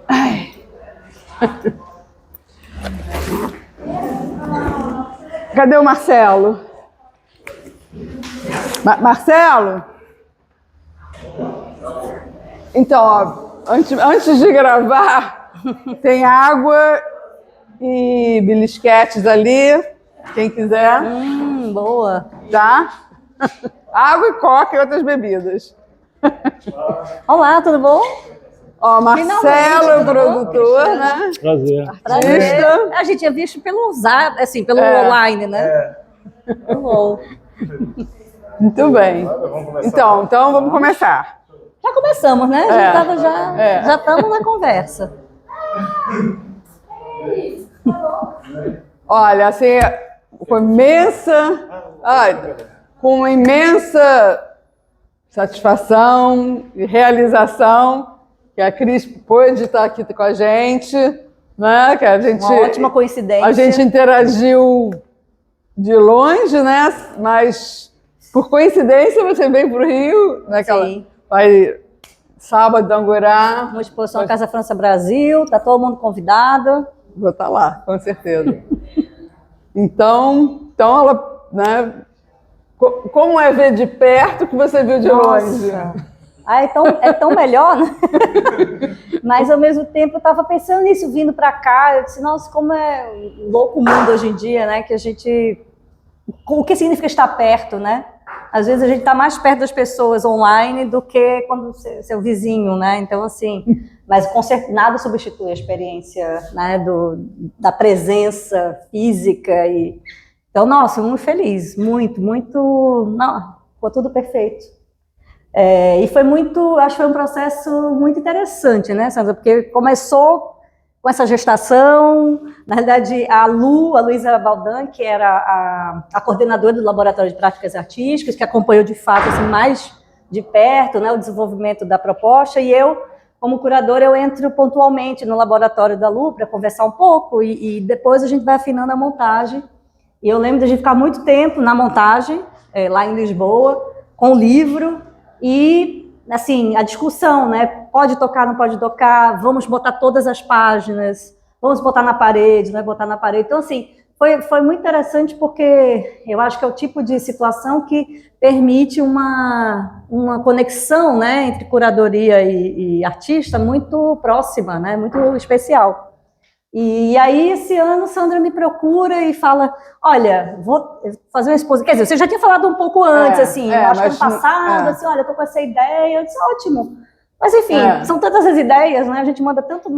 Ai. Cadê o Marcelo? Marcelo? Então, ó, antes de gravar, tem água e belisquetes ali, quem quiser. Boa. Tá? Água e coca e outras bebidas. Olá, tudo bom? Ó, Marcelo é o produtor, né? Prazer. A gente tinha visto pelo Zap, assim, pelo online, né? Bom. Muito bem. Então vamos começar. Já começamos, né? Já estamos na conversa. Olha, assim, com imensa satisfação e realização que a Cris pôde estar aqui com a gente, né? Que a gente, uma ótima coincidência. A gente interagiu de longe, né? Mas por coincidência você veio para o Rio, Sim. Vai sábado inaugurar uma exposição na Casa França Brasil, tá todo mundo convidado. Vou estar lá, com certeza. Então ela, né? Como é ver de perto que você viu de longe? Ah, é tão melhor, né? Mas ao mesmo tempo eu estava pensando nisso, vindo para cá, eu disse, nossa, como é louco o mundo hoje em dia, né? Que a gente... O que significa estar perto, né? Às vezes a gente está mais perto das pessoas online do que quando seu vizinho, né? Então, assim... Mas nada substitui a experiência, né? Da presença física e... Então, nossa, muito feliz, muito... Não, ficou tudo perfeito. E foi acho que foi um processo muito interessante, né, Sandra? Porque começou com essa gestação, na realidade, a Luísa Baldan, que era a coordenadora do Laboratório de Práticas Artísticas, que acompanhou de fato assim, mais de perto, né, o desenvolvimento da proposta, e eu, como curadora, eu entro pontualmente no laboratório da Lu para conversar um pouco, e depois a gente vai afinando a montagem. E eu lembro de a gente ficar muito tempo na montagem, lá em Lisboa, com o livro, e, assim, a discussão, né? Pode tocar, não pode tocar, vamos botar todas as páginas, vamos botar na parede, não é botar na parede. Então, assim, foi muito interessante porque eu acho que é o tipo de situação que permite uma conexão, né, entre curadoria e artista muito próxima, né? Muito especial. E aí, esse ano, Sandra me procura e fala, olha, vou fazer uma exposição. Quer dizer, você já tinha falado um pouco antes, assim, eu acho que ano passado, assim, olha, eu tô com essa ideia. Eu disse, ótimo. Mas, enfim, são tantas as ideias, né? A gente manda tanto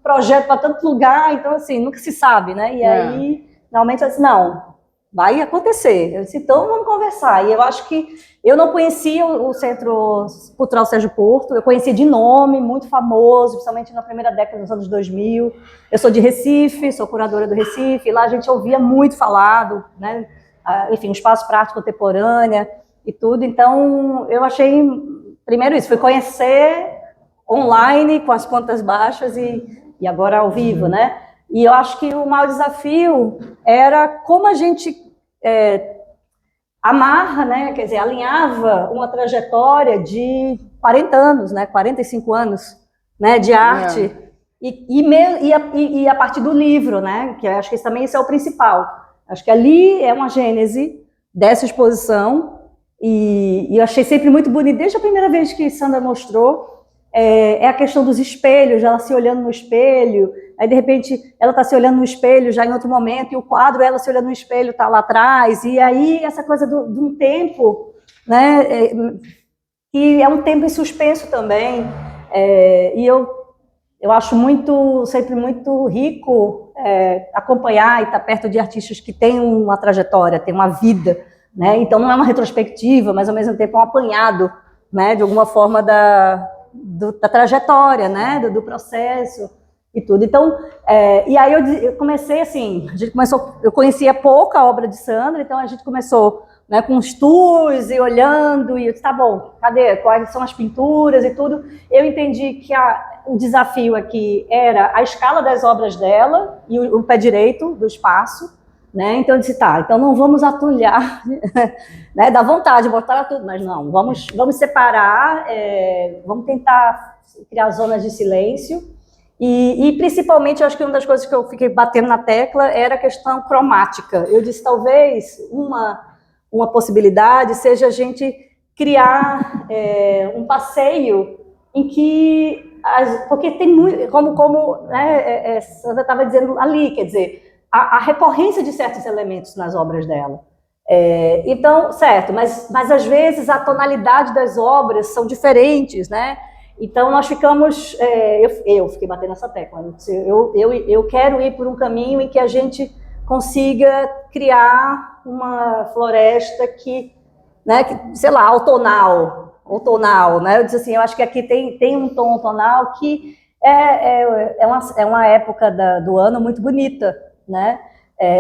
projeto para tanto lugar, então, assim, nunca se sabe, né? E aí, finalmente, eu disse, não, vai acontecer. Eu disse, então, vamos conversar. E eu acho que eu não conhecia o Centro Cultural Sérgio Porto, eu conhecia de nome, muito famoso, principalmente na primeira década dos anos 2000. Eu sou de Recife, sou curadora do Recife, lá a gente ouvia muito falar, né? Enfim, o espaço para arte contemporânea e tudo. Então, eu achei, primeiro isso, fui conhecer online, com as pontas baixas e agora ao vivo, né? E eu acho que o maior desafio era como a gente amarra, né, quer dizer, alinhava uma trajetória de 40 anos, né, 45 anos, né, de arte, e a partir do livro, né, que eu acho que isso é o principal. Acho que ali é uma gênese dessa exposição, e eu achei sempre muito bonito, desde a primeira vez que Sandra mostrou, é a questão dos espelhos, ela se olhando no espelho, aí de repente ela está se olhando no espelho já em outro momento, e o quadro, ela se olhando no espelho, está lá atrás, e aí essa coisa de um tempo, né, que é um tempo em suspenso também, e eu acho sempre muito rico acompanhar e estar perto de artistas que têm uma trajetória, têm uma vida, né, então não é uma retrospectiva, mas ao mesmo tempo é um apanhado, né, de alguma forma da trajetória, né, do processo e tudo. Então, e aí eu comecei assim, eu conhecia pouco a obra de Sandra, então a gente começou, né, com os tours e olhando, e eu disse, tá bom, quais são as pinturas e tudo. Eu entendi que o desafio aqui era a escala das obras dela e o pé direito do espaço, né? Então eu disse, tá, então não vamos atulhar, né? Dá vontade de botar tudo, mas não, vamos separar, vamos tentar criar zonas de silêncio. E principalmente, eu acho que uma das coisas que eu fiquei batendo na tecla era a questão cromática. Eu disse, talvez uma possibilidade seja a gente criar um passeio em que... porque tem muito... Como né, Sandra estava dizendo ali, quer dizer, a recorrência de certos elementos nas obras dela. Então, certo, mas às vezes a tonalidade das obras são diferentes, né? Então, nós ficamos... eu fiquei batendo nessa tecla. Eu quero ir por um caminho em que a gente consiga criar uma floresta né, sei lá, outonal, né? Eu disse assim, eu acho que aqui tem um tom outonal que é uma época do ano muito bonita, né?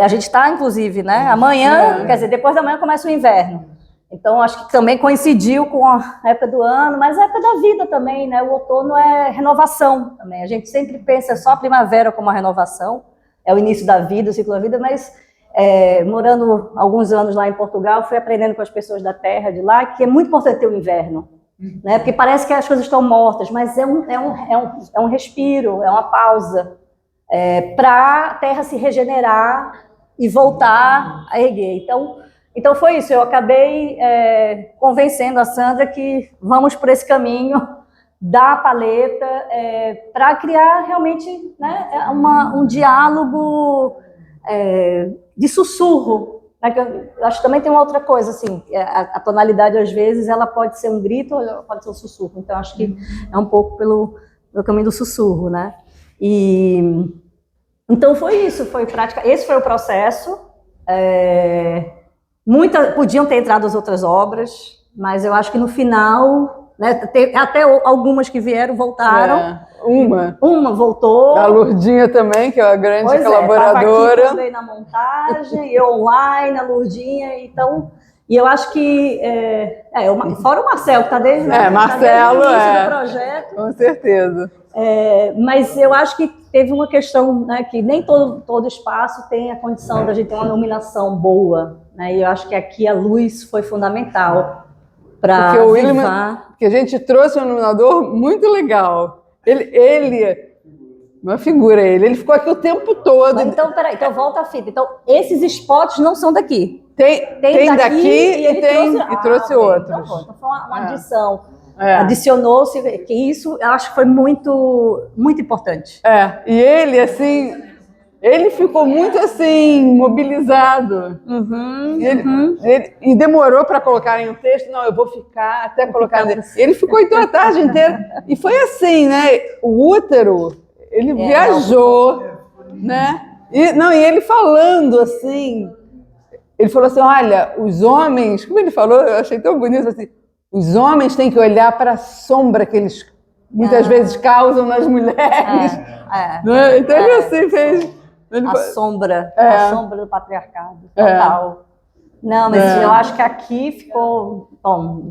A gente está, inclusive, né? Amanhã, quer dizer, depois da manhã começa o inverno. Então, acho que também coincidiu com a época do ano, mas a época da vida também, né? O outono é renovação também. A gente sempre pensa só a primavera como a renovação, é o início da vida, o ciclo da vida, mas morando alguns anos lá em Portugal, fui aprendendo com as pessoas da terra de lá que é muito importante ter o inverno, né? Porque parece que as coisas estão mortas, mas é um respiro, é uma pausa para a terra se regenerar e voltar a erguer. Então foi isso, eu acabei convencendo a Sandra que vamos por esse caminho da paleta para criar realmente, né, um diálogo de sussurro. Né, eu acho que também tem uma outra coisa, assim, a tonalidade às vezes ela pode ser um grito ou pode ser um sussurro, então acho que é um pouco pelo caminho do sussurro, né? Então foi isso, foi prática, esse foi o processo. Podiam ter entrado as outras obras, mas eu acho que no final, né, até algumas que vieram voltaram. Uma voltou. A Lurdinha também, que é a grande colaboradora. Estava aqui na montagem, eu online, a Lurdinha, então... E eu acho que... fora o Marcelo, que está desde, Marcelo, o início do projeto. Com certeza. Mas eu acho que teve uma questão, né, que nem todo espaço tem a condição da gente ter uma iluminação boa, né, e eu acho que aqui a luz foi fundamental para avivar. Porque a gente trouxe um iluminador muito legal. Ele uma figura, ele ficou aqui o tempo todo. Mas então, peraí, então volta a fita. Então, esses spots não são daqui. Tem daqui e trouxe outros. Então foi uma adição. Adicionou-se, que isso eu acho que foi muito, muito importante. E ele, assim, ele ficou muito, assim, mobilizado. E demorou para colocar em um texto, não, eu vou ficar até colocar... Ele ficou, então, a tarde inteira. E foi assim, né, o útero, ele viajou, né? E ele falando, assim, ele falou assim, olha, os homens, como ele falou, eu achei tão bonito, assim, os homens têm que olhar para a sombra que eles muitas vezes causam nas mulheres. Né? Então ele assim fez... A sombra do patriarcado, total. Não, mas eu acho que aqui ficou... Bom,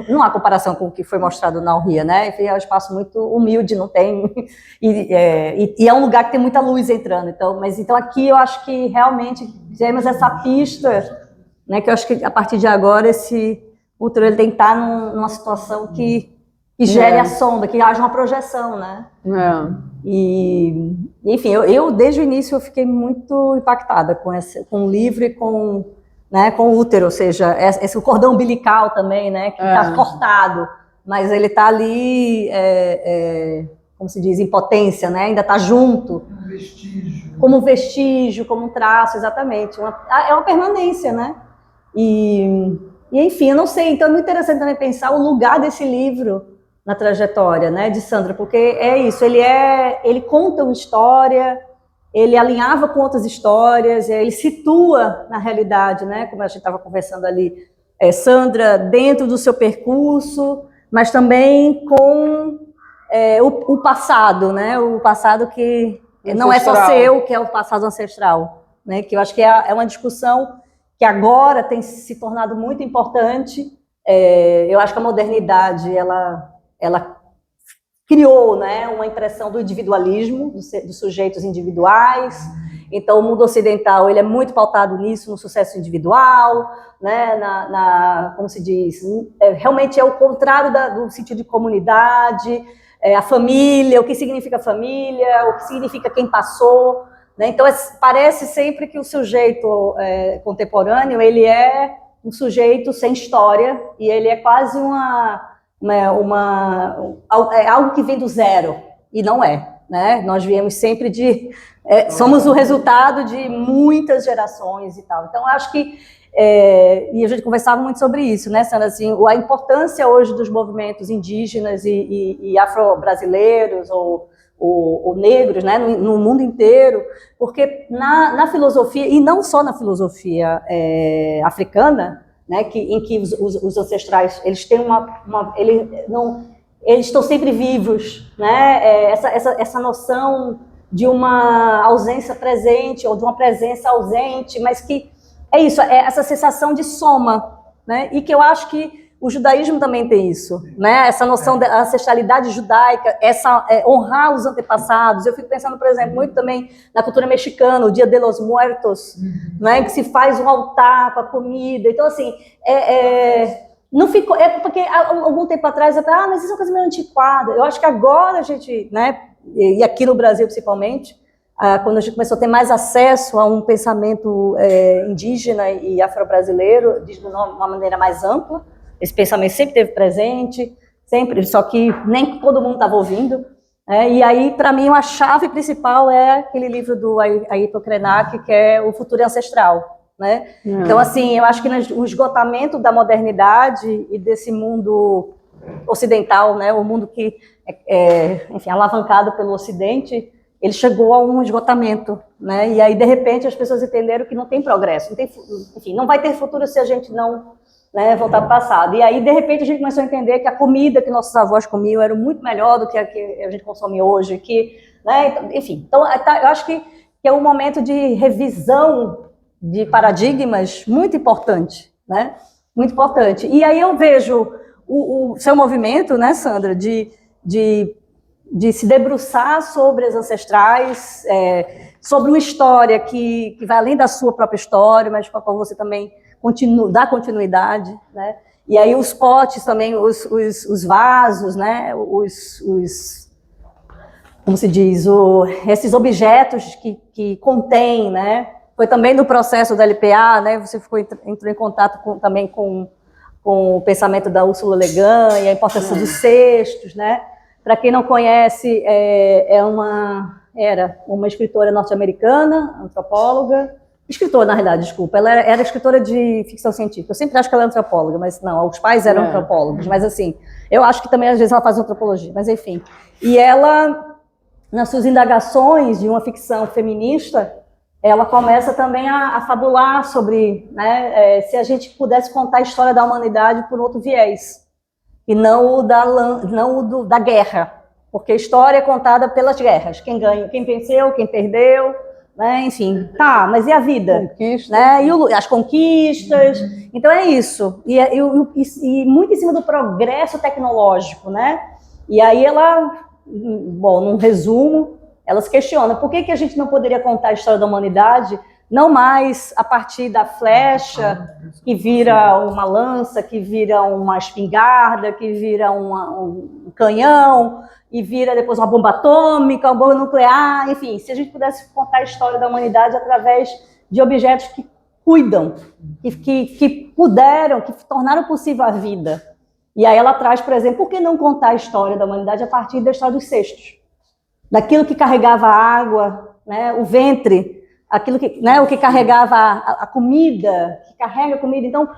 não há comparação com o que foi mostrado na Alria, né? É um espaço muito humilde, não tem... E é um lugar que tem muita luz entrando. Então aqui eu acho que realmente temos essa pista, né? Que eu acho que a partir de agora esse... O útero ele tem que estar numa situação que gere a sombra, que haja uma projeção, né? E, enfim, eu desde o início eu fiquei muito impactada com o livro e com o útero, ou seja, esse cordão umbilical também, né? Que está cortado, mas ele está ali, como se diz, em potência, né? Ainda está junto. Como um vestígio, como um traço, exatamente. É uma permanência, né? E enfim, eu não sei, então é muito interessante também pensar o lugar desse livro na trajetória, né, de Sandra, porque é isso, ele conta uma história, ele alinhava com outras histórias, ele situa na realidade, né, como a gente estava conversando ali, Sandra dentro do seu percurso, mas também com o passado, né, o passado que não é só seu, que é o passado ancestral, né, que eu acho que é uma discussão que agora tem se tornado muito importante. Eu acho que a modernidade ela criou, né, uma impressão do individualismo, dos sujeitos individuais. Então, o mundo ocidental ele é muito pautado nisso, no sucesso individual, né, como se diz, realmente é o contrário do sentido de comunidade, a família, o que significa família, o que significa quem passou, né? Então, parece sempre que o sujeito contemporâneo, ele é um sujeito sem história, e ele é quase algo que vem do zero, e não é, né? Nós viemos sempre somos o resultado de muitas gerações e tal. Então, acho que, e a gente conversava muito sobre isso, né, Sandra, assim, a importância hoje dos movimentos indígenas e afro-brasileiros, ou negros, né, no mundo inteiro, porque na filosofia, e não só na filosofia africana, né, em que os ancestrais, eles têm eles estão sempre vivos, né, essa noção de uma ausência presente, ou de uma presença ausente, mas que é isso, é essa sensação de soma, né, e que eu acho que o judaísmo também tem isso, né? Essa noção da ancestralidade judaica, honrar os antepassados. Eu fico pensando, por exemplo, muito também na cultura mexicana, o Dia de los Muertos, né? Que se faz um altar com a comida. Então, assim, não ficou. Porque algum tempo atrás eu falei, mas isso é uma coisa meio antiquada. Eu acho que agora a gente, né? E aqui no Brasil principalmente, quando a gente começou a ter mais acesso a um pensamento indígena e afro-brasileiro, de uma maneira mais ampla. Esse pensamento sempre esteve presente, sempre, só que nem todo mundo estava ouvindo. E aí, para mim, a chave principal é aquele livro do Ayrton Krenak, que é O Futuro Ancestral, né? Então, assim, eu acho que o esgotamento da modernidade e desse mundo ocidental, né, o mundo que enfim, alavancado pelo Ocidente, ele chegou a um esgotamento, né? E aí, de repente, as pessoas entenderam que não tem progresso, enfim, não vai ter futuro se a gente não, né, voltar para o passado. E aí, de repente, a gente começou a entender que a comida que nossos avós comiam era muito melhor do que a que a gente consome hoje, né, enfim. Então, eu acho que é um momento de revisão de paradigmas muito importante, né? Muito importante. E aí eu vejo o seu movimento, né, Sandra, de se debruçar sobre as ancestrais, sobre uma história que vai além da sua própria história, mas com a qual você também dá continuidade, né? E aí os potes também, os vasos, né? Como se diz, esses objetos que contêm, né? Foi também no processo da LPA, né? Você entrou em contato também com o pensamento da Ursula Le Guin e a importância dos cestos, né? Para quem não conhece, era uma escritora norte-americana, antropóloga. Escritora, na realidade, desculpa. Ela era escritora de ficção científica. Eu sempre acho que ela é antropóloga, mas não, os pais eram antropólogos. Mas, assim, eu acho que também, às vezes, ela faz antropologia. Mas, enfim. E ela, nas suas indagações de uma ficção feminista, ela começa também a fabular sobre, né, se a gente pudesse contar a história da humanidade por outro viés, e não o da guerra. Porque a história é contada pelas guerras. Quem ganha, quem venceu, quem perdeu... Né? Enfim, mas e a vida? Né? E as conquistas. Então é isso. E muito em cima do progresso tecnológico, né? E aí num resumo, ela se questiona por que a gente não poderia contar a história da humanidade não mais a partir da flecha, que vira uma lança, que vira uma espingarda, que vira um canhão, e vira depois uma bomba atômica, uma bomba nuclear, enfim, se a gente pudesse contar a história da humanidade através de objetos que cuidam, que tornaram possível a vida. E aí ela traz, por exemplo, por que não contar a história da humanidade a partir da história dos cestos? Daquilo que carregava a água, né, o ventre, aquilo que, né, o que carregava a comida, que carrega a comida. Então,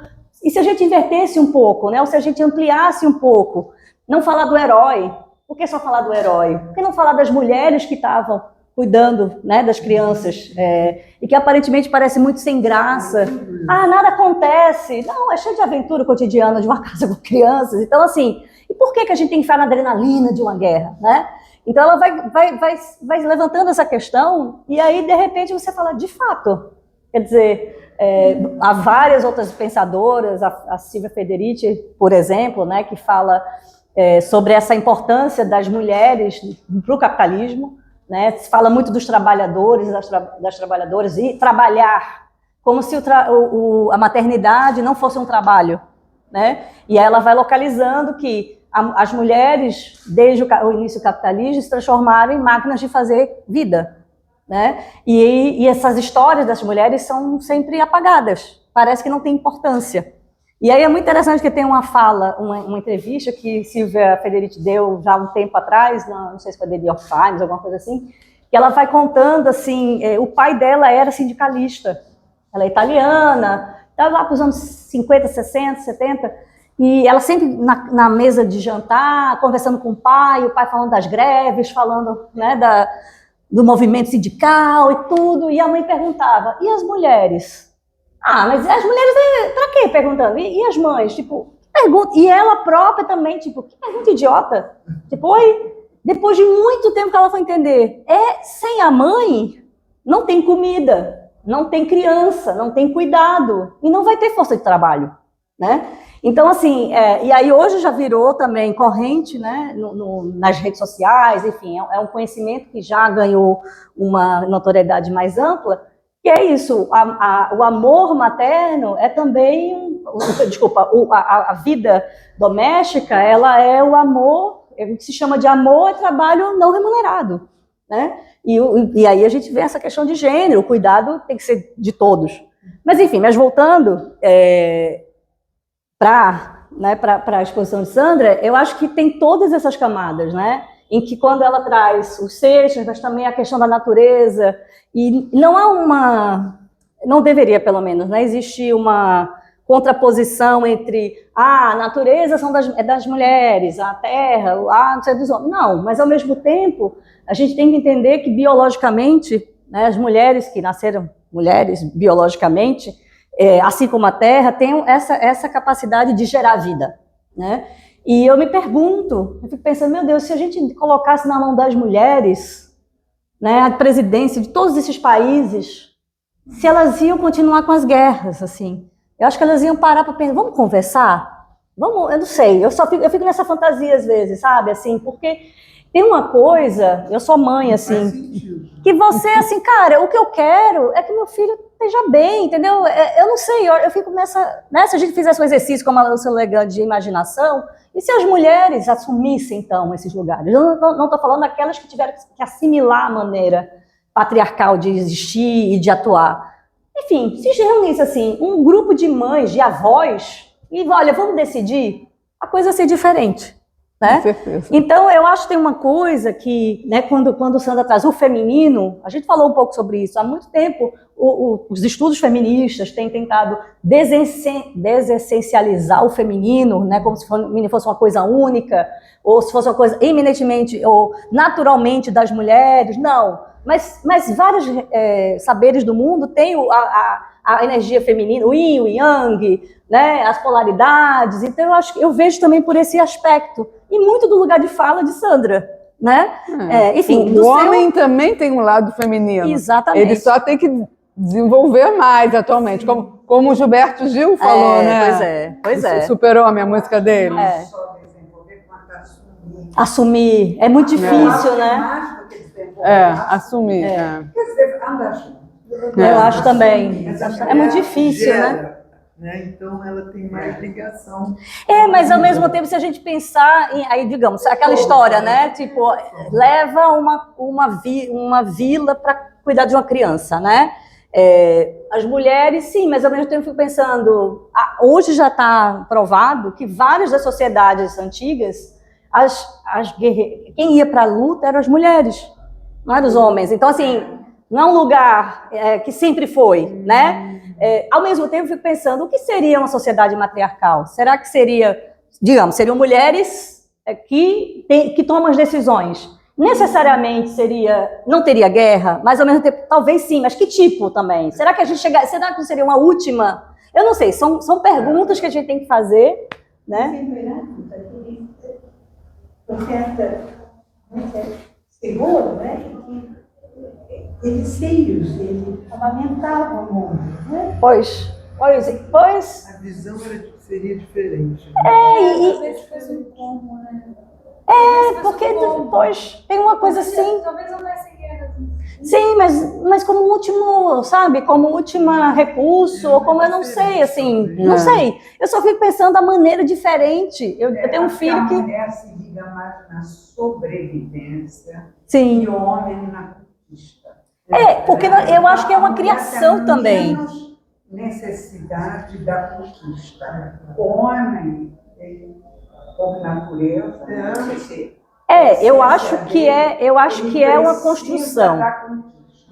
e se a gente invertesse um pouco, né, ou se a gente ampliasse um pouco, não falar do herói? Por que só falar do herói? Por que não falar das mulheres que estavam cuidando, né, das crianças, e que aparentemente parece muito sem graça? Nada acontece. Não, é cheio de aventura cotidiana de uma casa com crianças. Então, assim, e por que a gente tem que ficar na adrenalina de uma guerra, né? Então, ela vai levantando essa questão, e aí, de repente, você fala, de fato, quer dizer, há várias outras pensadoras, a Silvia Federici, por exemplo, né, que fala sobre essa importância das mulheres para o capitalismo, né? Se fala muito dos trabalhadores e das trabalhadoras, e trabalhar como se a maternidade não fosse um trabalho, né? E aí ela vai localizando que as mulheres, desde o início do capitalismo, se transformaram em máquinas de fazer vida, né? E essas histórias das mulheres são sempre apagadas, parece que não tem importância. E aí é muito interessante que tem uma fala, uma entrevista que Silvia Federici deu já há um tempo atrás, não sei se foi The New York Times, alguma coisa assim, que ela vai contando assim, o pai dela era sindicalista, ela é italiana, estava lá para os anos 50, 60, 70, e ela sempre na mesa de jantar, conversando com o pai falando das greves, falando, né, do movimento sindical e tudo, e a mãe perguntava, e as mulheres? Ah, mas as mulheres, pra quê? Perguntando. E as mães? Tipo, pergunta. E ela própria também, tipo, que pergunta idiota. Tipo, oi, depois de muito tempo que ela foi entender, sem a mãe, não tem comida, não tem criança, não tem cuidado, e não vai ter força de trabalho, né? Então, assim, e aí hoje já virou também corrente, né, nas redes sociais, enfim, é um conhecimento que já ganhou uma notoriedade mais ampla, que é isso, o amor materno é também, a vida doméstica, ela é o amor, o que se chama de amor é trabalho não remunerado, né? E aí a gente vê essa questão de gênero, o cuidado tem que ser de todos. Mas enfim, voltando para a exposição de Sandra, eu acho que tem todas essas camadas, né? Em que quando ela traz os seixos, mas também a questão da natureza, e não há não deveria pelo menos, né, existir uma contraposição entre a natureza é das mulheres, a terra, não sei dos homens, não, mas ao mesmo tempo a gente tem que entender que biologicamente, né, as mulheres que nasceram mulheres biologicamente, assim como a terra, têm essa capacidade de gerar vida, né? E eu me pergunto, eu fico pensando, meu Deus, se a gente colocasse na mão das mulheres, né, a presidência de todos esses países, se elas iam continuar com as guerras, assim, eu acho que elas iam parar para pensar, vamos conversar? Vamos, eu não sei, eu fico nessa fantasia às vezes, sabe, assim, porque tem uma coisa, eu sou mãe, assim, que você, assim, cara, o que eu quero é que meu filho esteja bem, entendeu? Eu não sei, eu fico nessa, se a gente fizesse um exercício como a seu legado de imaginação, e se as mulheres assumissem, então, esses lugares? Eu não estou falando daquelas que tiveram que assimilar a maneira patriarcal de existir e de atuar. Enfim, se reunisse, assim, um grupo de mães, de avós, e, olha, vamos decidir, a coisa ia ser diferente. Né? Com certeza. Então, eu acho que tem uma coisa que, né, quando Sandra traz o feminino, a gente falou um pouco sobre isso, há muito tempo os estudos feministas têm tentado desessencializar o feminino, né, como se o feminino fosse uma coisa única, ou se fosse uma coisa eminentemente ou naturalmente das mulheres, não. Mas vários saberes do mundo têm a energia feminina, o yin, o yang, né, as polaridades, então eu vejo também por esse aspecto, e muito do lugar de fala de Sandra, né? Enfim, o homem também tem um lado feminino. Exatamente. Ele só tem que desenvolver mais atualmente, como o Gilberto Gil falou, né? Pois é. Super-Homem, a música dele. Assumir. É muito difícil, né? Assumir. Quer dizer, anda junto. Eu acho também. É muito difícil, né? Então ela tem mais ligação. Mas ao mesmo tempo, se a gente pensar aí, digamos, aquela história, né? Tipo, leva uma vila para cuidar de uma criança, né? As mulheres, sim, mas ao mesmo tempo eu fico pensando, hoje já está provado que várias das sociedades antigas, quem ia para a luta eram as mulheres, não eram os homens. Então, assim, não é um lugar que sempre foi, né? Ao mesmo tempo, eu fico pensando, o que seria uma sociedade matriarcal? Será que seriam mulheres que tomam as decisões? Necessariamente não teria guerra, mas ao mesmo tempo, talvez sim, mas que tipo também? Será que será que seria uma última? Eu não sei, são perguntas que a gente tem que fazer, né? Seguro, né? Eles amamentavam o mundo, né? Pois. A visão seria diferente. Porque depois tem uma coisa assim. Talvez houvesse guerra. Sim, mas como último, sabe, como último recurso, ou como eu não sei, assim, não sei. Eu só fico pensando da maneira diferente. Eu tenho um filho que... A mulher se liga mais na sobrevivência Sim. e o homem na conquista. Porque eu acho que é uma criação também. Menos necessidade da conquista. O homem, por natureza, eu acho que é uma construção.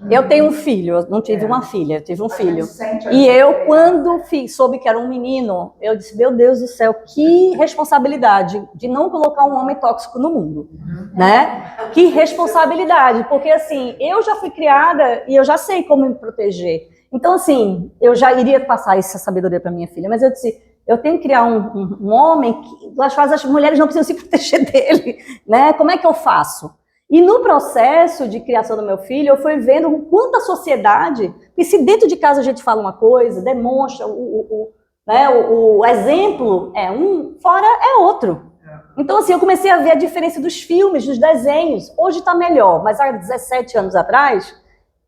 Eu tenho um filho, eu não tive uma filha, eu tive um filho. E eu, quando soube que era um menino, eu disse, meu Deus do céu, que responsabilidade de não colocar um homem tóxico no mundo, né? Que responsabilidade, porque assim, eu já fui criada e eu já sei como me proteger. Então assim, eu já iria passar essa sabedoria para minha filha, mas eu disse, eu tenho que criar um homem que as mulheres não precisam se proteger dele, né? Como é que eu faço? E no processo de criação do meu filho, eu fui vendo o quanto a sociedade, e se dentro de casa a gente fala uma coisa, demonstra, o exemplo é um, fora é outro. Então assim, eu comecei a ver a diferença dos filmes, dos desenhos. Hoje está melhor, mas há 17 anos atrás,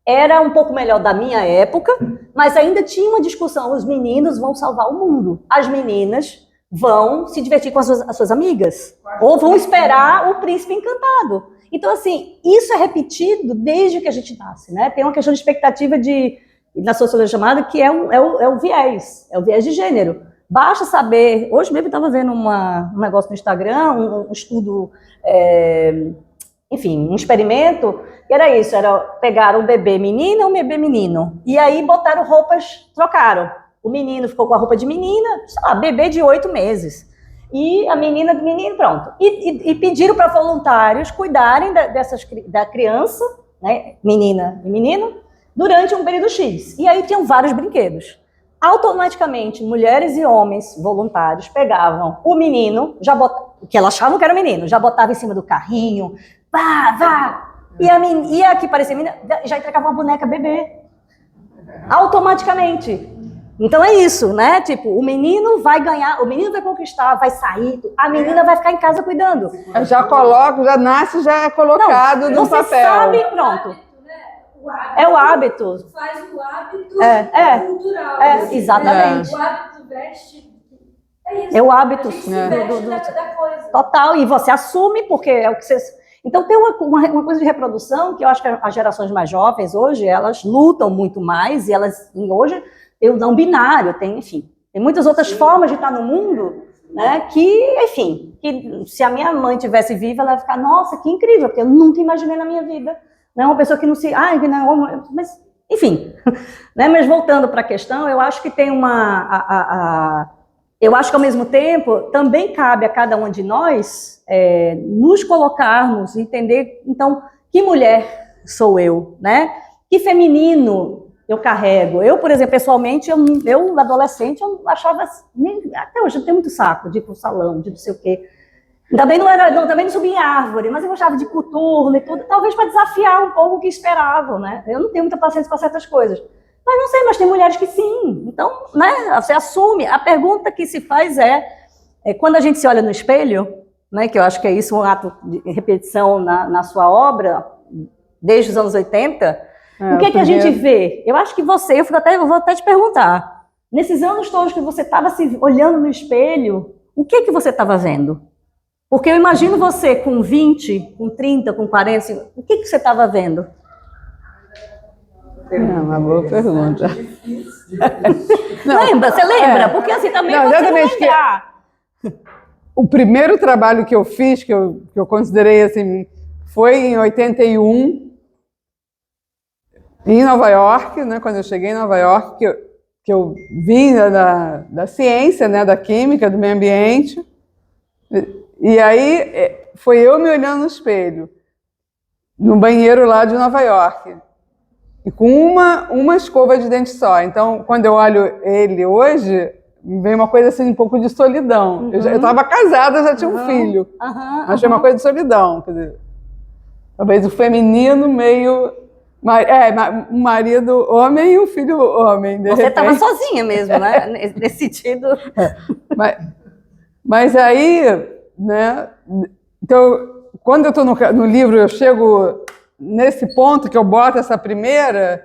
era um pouco melhor da minha época, mas ainda tinha uma discussão, os meninos vão salvar o mundo, as meninas vão se divertir com as suas amigas, ou vão esperar o príncipe encantado. Então, assim, isso é repetido desde que a gente nasce, né? Tem uma questão de expectativa na sociologia chamada, que é o viés de gênero. Basta saber, hoje mesmo eu estava vendo um negócio no Instagram, um estudo, enfim, um experimento, que era isso, pegaram um bebê menina e um bebê menino, e aí botaram roupas, trocaram. O menino ficou com a roupa de menina, sei lá, bebê de 8 meses. E a menina do menino, pronto. E pediram para voluntários cuidarem da criança, né, menina e menino, durante um período X. E aí tinham vários brinquedos. Automaticamente, mulheres e homens voluntários pegavam o menino, que elas achavam que era o menino, já botava em cima do carrinho, vá. E a que parecia menina, já entregava uma boneca bebê. Automaticamente. Então é isso, né? Tipo, o menino vai ganhar, o menino vai conquistar, vai sair, a menina vai ficar em casa cuidando. Eu já nasce já colocado no papel. Você sabe, pronto. É o hábito. Faz o hábito cultural. Exatamente. O hábito veste. É isso. É o hábito da coisa. Total, e você assume, porque é o que você... Então tem uma coisa de reprodução que eu acho que as gerações mais jovens hoje, elas lutam muito mais, e elas hoje... tem o não binário, tem muitas outras formas de estar no mundo, né, que se a minha mãe tivesse viva, ela ia ficar, nossa, que incrível, porque eu nunca imaginei na minha vida, né, uma pessoa que não se, mas, enfim, né, mas voltando para a questão, eu acho que tem eu acho que ao mesmo tempo, também cabe a cada um de nós nos colocarmos, entender, então, que mulher sou eu, né, que feminino eu carrego. Eu, por exemplo, pessoalmente, eu adolescente, eu achava, até hoje eu tenho muito saco de ir pro salão, de não sei o quê. Também não subia em árvore, mas eu gostava de coturno e tudo, talvez para desafiar um pouco o que esperavam, né? Eu não tenho muita paciência com certas coisas. Mas não sei, mas tem mulheres que sim. Então, né, você assume. A pergunta que se faz é quando a gente se olha no espelho, né, que eu acho que é isso, um ato de repetição na sua obra, desde os anos 80, o que a gente vê? Eu acho que você, eu vou até te perguntar, nesses anos todos que você estava se olhando no espelho, o que você estava vendo? Porque eu imagino você com 20, com 30, com 40, o que você estava vendo? É uma boa pergunta. Você lembra? Porque assim também você não lembrar. O primeiro trabalho que eu fiz, que eu considerei assim, foi em 81, em Nova York, né, quando eu cheguei em Nova York, que eu vim da ciência, né, da química, do meio ambiente, e aí foi eu me olhando no espelho, no banheiro lá de Nova York, e com uma escova de dente só. Então, quando eu olho ele hoje, vem uma coisa assim, um pouco de solidão. Eu estava casada, já tinha um filho, mas foi uma coisa de solidão, quer dizer, talvez o feminino meio... um marido homem e um filho homem. Você estava sozinha mesmo, né? Nesse sentido. Mas aí, né? Então, quando eu estou no livro, eu chego nesse ponto que eu boto essa primeira,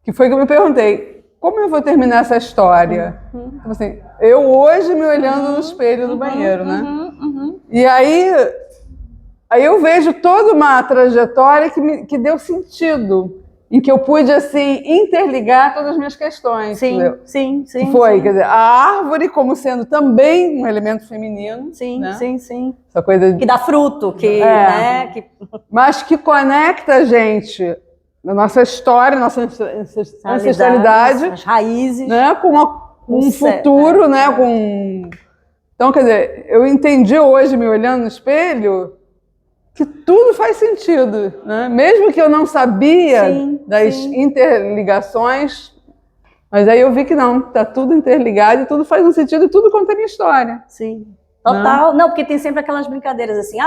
que foi que eu me perguntei, como eu vou terminar essa história? Então, assim, eu hoje me olhando no espelho do banheiro, né? E aí eu vejo toda uma trajetória que deu sentido, em que eu pude, assim, interligar todas as minhas questões. Sim, entendeu? sim. Que foi, quer dizer, a árvore como sendo também um elemento feminino. Sim, né? sim. Essa coisa de... Que dá fruto, né? Mas que conecta a gente na nossa história, nossa ancestralidade, as raízes, né? Com um futuro, né? Então, quer dizer, eu entendi hoje, me olhando no espelho, que tudo faz sentido, né? Mesmo que eu não sabia das interligações, mas aí eu vi que não, está tudo interligado e tudo faz um sentido e tudo conta a minha história. Sim, total. Não, porque tem sempre aquelas brincadeiras assim,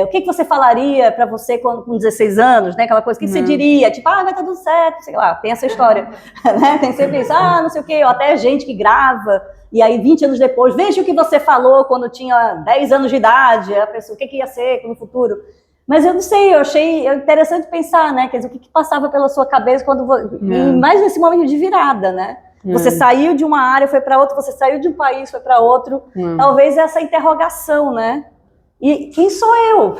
o que você falaria para você com 16 anos, né? Aquela coisa, o que você diria? Tipo, vai estar tudo certo, sei lá, tem essa história, né? Tem sempre isso, não sei o quê, ou até gente que grava, e aí 20 anos depois, veja o que você falou quando tinha 10 anos de idade, a pessoa, o que ia ser no futuro. Mas eu não sei, eu achei interessante pensar, né? Quer dizer, o que passava pela sua cabeça quando mais nesse momento de virada, né? Você saiu de uma área, foi para outra, você saiu de um país, foi para outro. Talvez essa interrogação, né? E quem sou eu?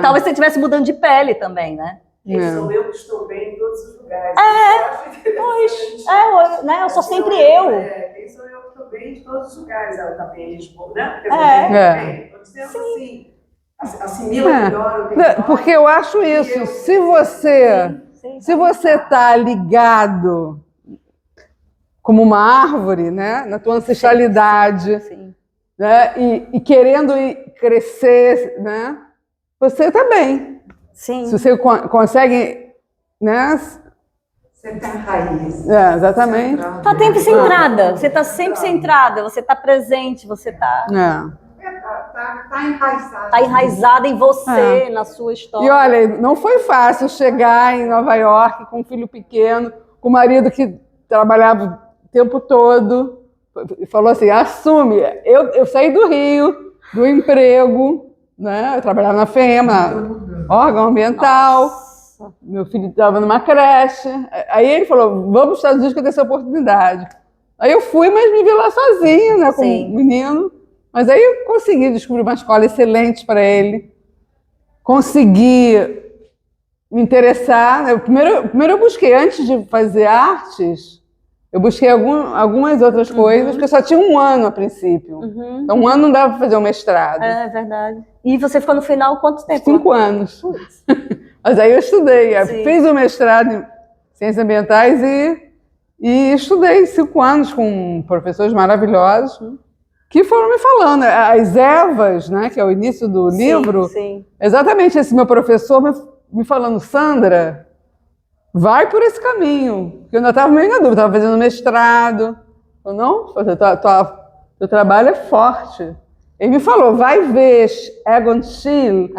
Talvez você estivesse mudando de pele também, né? Quem sou eu que estou bem em todos os lugares? Eu sou sempre eu. Quem sou eu que estou bem em todos os lugares? Ela está bem em Lisboa, né? Estou dizendo assim, assimila melhor. Porque eu acho isso, se você está ligado como uma árvore, né, na tua ancestralidade, né, e querendo crescer, né, você está bem. Sim. Se você consegue, né? Você tem raiz. Exatamente. Está sempre centrada. Você está sempre centrada. Você está presente. Você está. Está enraizada. Está enraizada em você, na sua história. E olha, não foi fácil chegar em Nova York com um filho pequeno, com um marido que trabalhava o tempo todo. E falou assim, assume. Eu saí do Rio, do emprego, né? Eu trabalhava na FEMA, órgão ambiental. Nossa. Meu filho estava numa creche. Aí ele falou, vamos para os Estados Unidos que eu tenho essa oportunidade. Aí eu fui, mas me vi lá sozinha, né, com um menino. Mas aí eu consegui descobrir uma escola excelente para ele. Consegui me interessar. Primeiro eu busquei, antes de fazer artes, eu busquei algumas outras coisas, porque eu só tinha um ano a princípio. Então, um ano não dava para fazer um mestrado. É verdade. E você ficou no final quanto tempo? 5 anos. Mas aí eu estudei. Fiz o mestrado em Ciências Ambientais e estudei 5 anos com professores maravilhosos que foram me falando. As ervas, né, que é o início do livro, exatamente esse meu professor me falando, Sandra, vai por esse caminho. Porque eu ainda estava meio na dúvida, estava fazendo mestrado. Eu não, teu trabalho é forte. Ele me falou, vai ver Egon Schiele,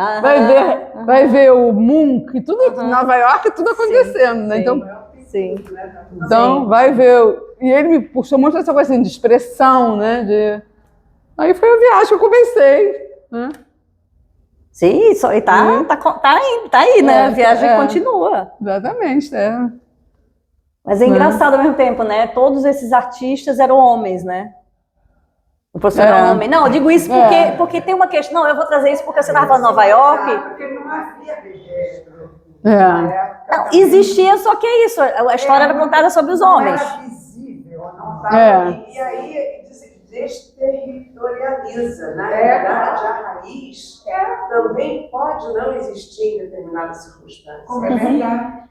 vai ver o Munch, tudo em Nova York, tudo acontecendo, né? Então, vai ver. E ele me puxou muito essa coisa assim, de expressão, né? Aí foi a viagem que eu comecei, né? Sim, e tá aí, né? A viagem continua. Exatamente, Mas é engraçado ao mesmo tempo, né? Todos esses artistas eram homens, né? O professor era homem. Não, eu digo isso porque tem uma questão. Não, eu vou trazer isso porque você estava falando em Nova York. Porque não havia registro. Não, existia, só que é isso. A história era contada sobre os homens. Não era visível, não estava. E aí desterritorializa. Na verdade, a raiz também pode não existir em determinadas circunstâncias. É verdade.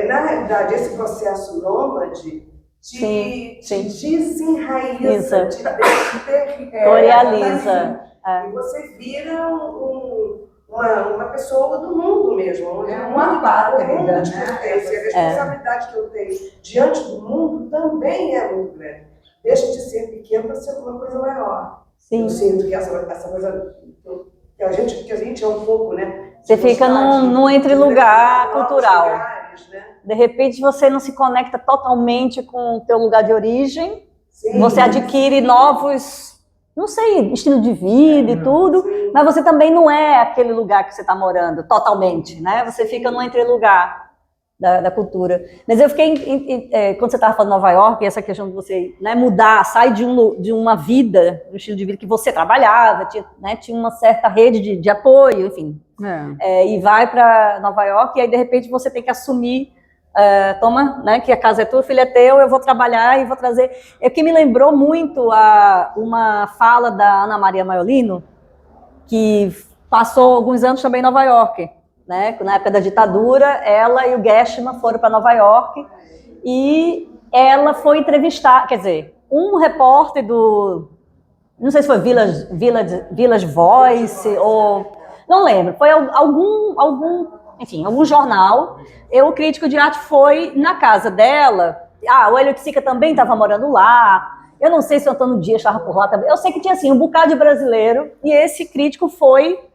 Na realidade, esse processo nômade te desenraiza, te desterritorializa. E você vira uma pessoa do mundo mesmo. Uma pátria, né? A responsabilidade que eu tenho diante do mundo também é muito grande. Deixa de ser pequeno para ser uma coisa maior. Eu sinto que essa coisa que a gente é um pouco, né? Você fica num entre-lugar cultural. Né? De repente você não se conecta totalmente com o teu lugar de origem. Você adquire novos não sei, estilo de vida e tudo, mas você também não é aquele lugar que você está morando totalmente, né? Você fica num entrelugar da cultura. Mas eu fiquei, quando você estava falando de Nova York, essa questão de você, né, mudar, sai de uma vida, um estilo de vida que você trabalhava, tinha uma certa rede de apoio, enfim, e vai para Nova York, e aí de repente você tem que assumir, toma, né, que a casa é tua, o filho é teu, eu vou trabalhar e vou trazer. É que me lembrou muito uma fala da Ana Maria Maiolino, que passou alguns anos também em Nova York, né? Na época da ditadura, ela e o Geschman foram para Nova York e ela foi entrevistar, quer dizer, um repórter não sei se foi Village Voice ou não lembro, foi algum jornal. O crítico de arte foi na casa dela. O Hélio Sica também estava morando lá. Eu não sei se o Antônio Dias estava por lá também. Eu sei que tinha assim um bocado de brasileiro e esse crítico foi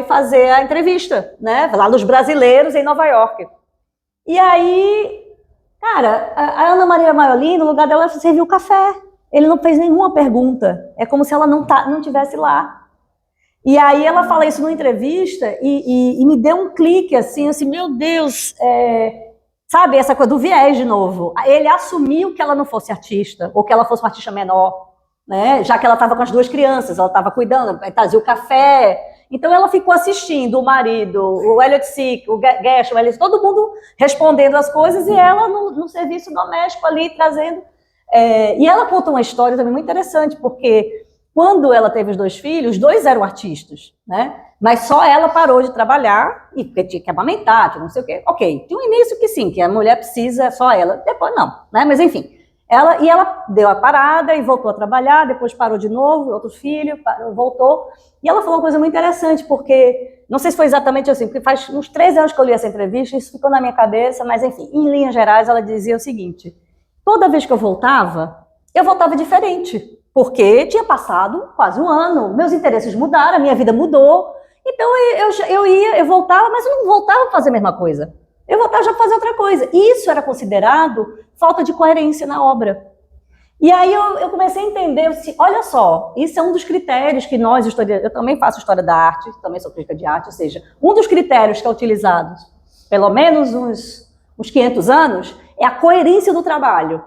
fazer a entrevista, né? Lá dos brasileiros em Nova York. E aí, cara, a Ana Maria Maiolino, no lugar dela, serviu café. Ele não fez nenhuma pergunta. É como se ela não tivesse lá. E aí ela fala isso numa entrevista e me deu um clique, assim, meu Deus, sabe, essa coisa do viés de novo. Ele assumiu que ela não fosse artista, ou que ela fosse uma artista menor, né? Já que ela estava com as duas crianças, ela estava cuidando, trazia o café. Então ela ficou assistindo o marido, o Elliot Sick, o Gershwin, todo mundo respondendo as coisas e ela no serviço doméstico ali trazendo. E ela conta uma história também muito interessante, porque quando ela teve os 2 filhos, os 2 eram artistas, né? Mas só ela parou de trabalhar, porque tinha que amamentar, tinha não sei o quê. Ok, tinha um início que sim, que a mulher precisa, só ela. Depois não, né? Mas enfim. Ela deu a parada e voltou a trabalhar, depois parou de novo, outro filho, voltou. E ela falou uma coisa muito interessante, porque, não sei se foi exatamente assim, porque faz uns 13 anos que eu li essa entrevista, isso ficou na minha cabeça, mas enfim, em linhas gerais ela dizia o seguinte: toda vez que eu voltava diferente, porque tinha passado quase um ano, meus interesses mudaram, a minha vida mudou, então eu voltava, mas eu não voltava para fazer a mesma coisa. Eu voltava já para fazer outra coisa. Isso era considerado falta de coerência na obra. E aí eu comecei a entender, olha só, isso é um dos critérios que nós, eu também faço história da arte, também sou crítica de arte, ou seja, um dos critérios que é utilizado, pelo menos uns 500 anos, é a coerência do trabalho.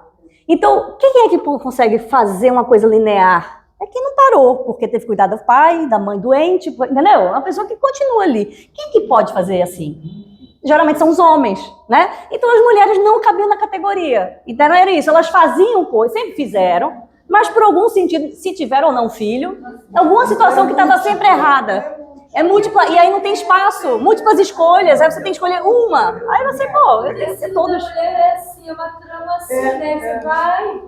Então, quem é que consegue fazer uma coisa linear? É quem não parou, porque teve que cuidar do pai, da mãe doente, entendeu? É uma pessoa que continua ali. Quem que pode fazer assim? Geralmente são os homens, né? Então as mulheres não cabiam na categoria. Então era isso, elas faziam coisas, sempre fizeram, mas por algum sentido, se tiveram ou não filho, alguma situação que estava sempre errada. É múltipla, e aí não tem espaço, múltiplas escolhas, aí você tem que escolher uma. Aí você, todos. É assim, é uma trama assim, né? Você vai.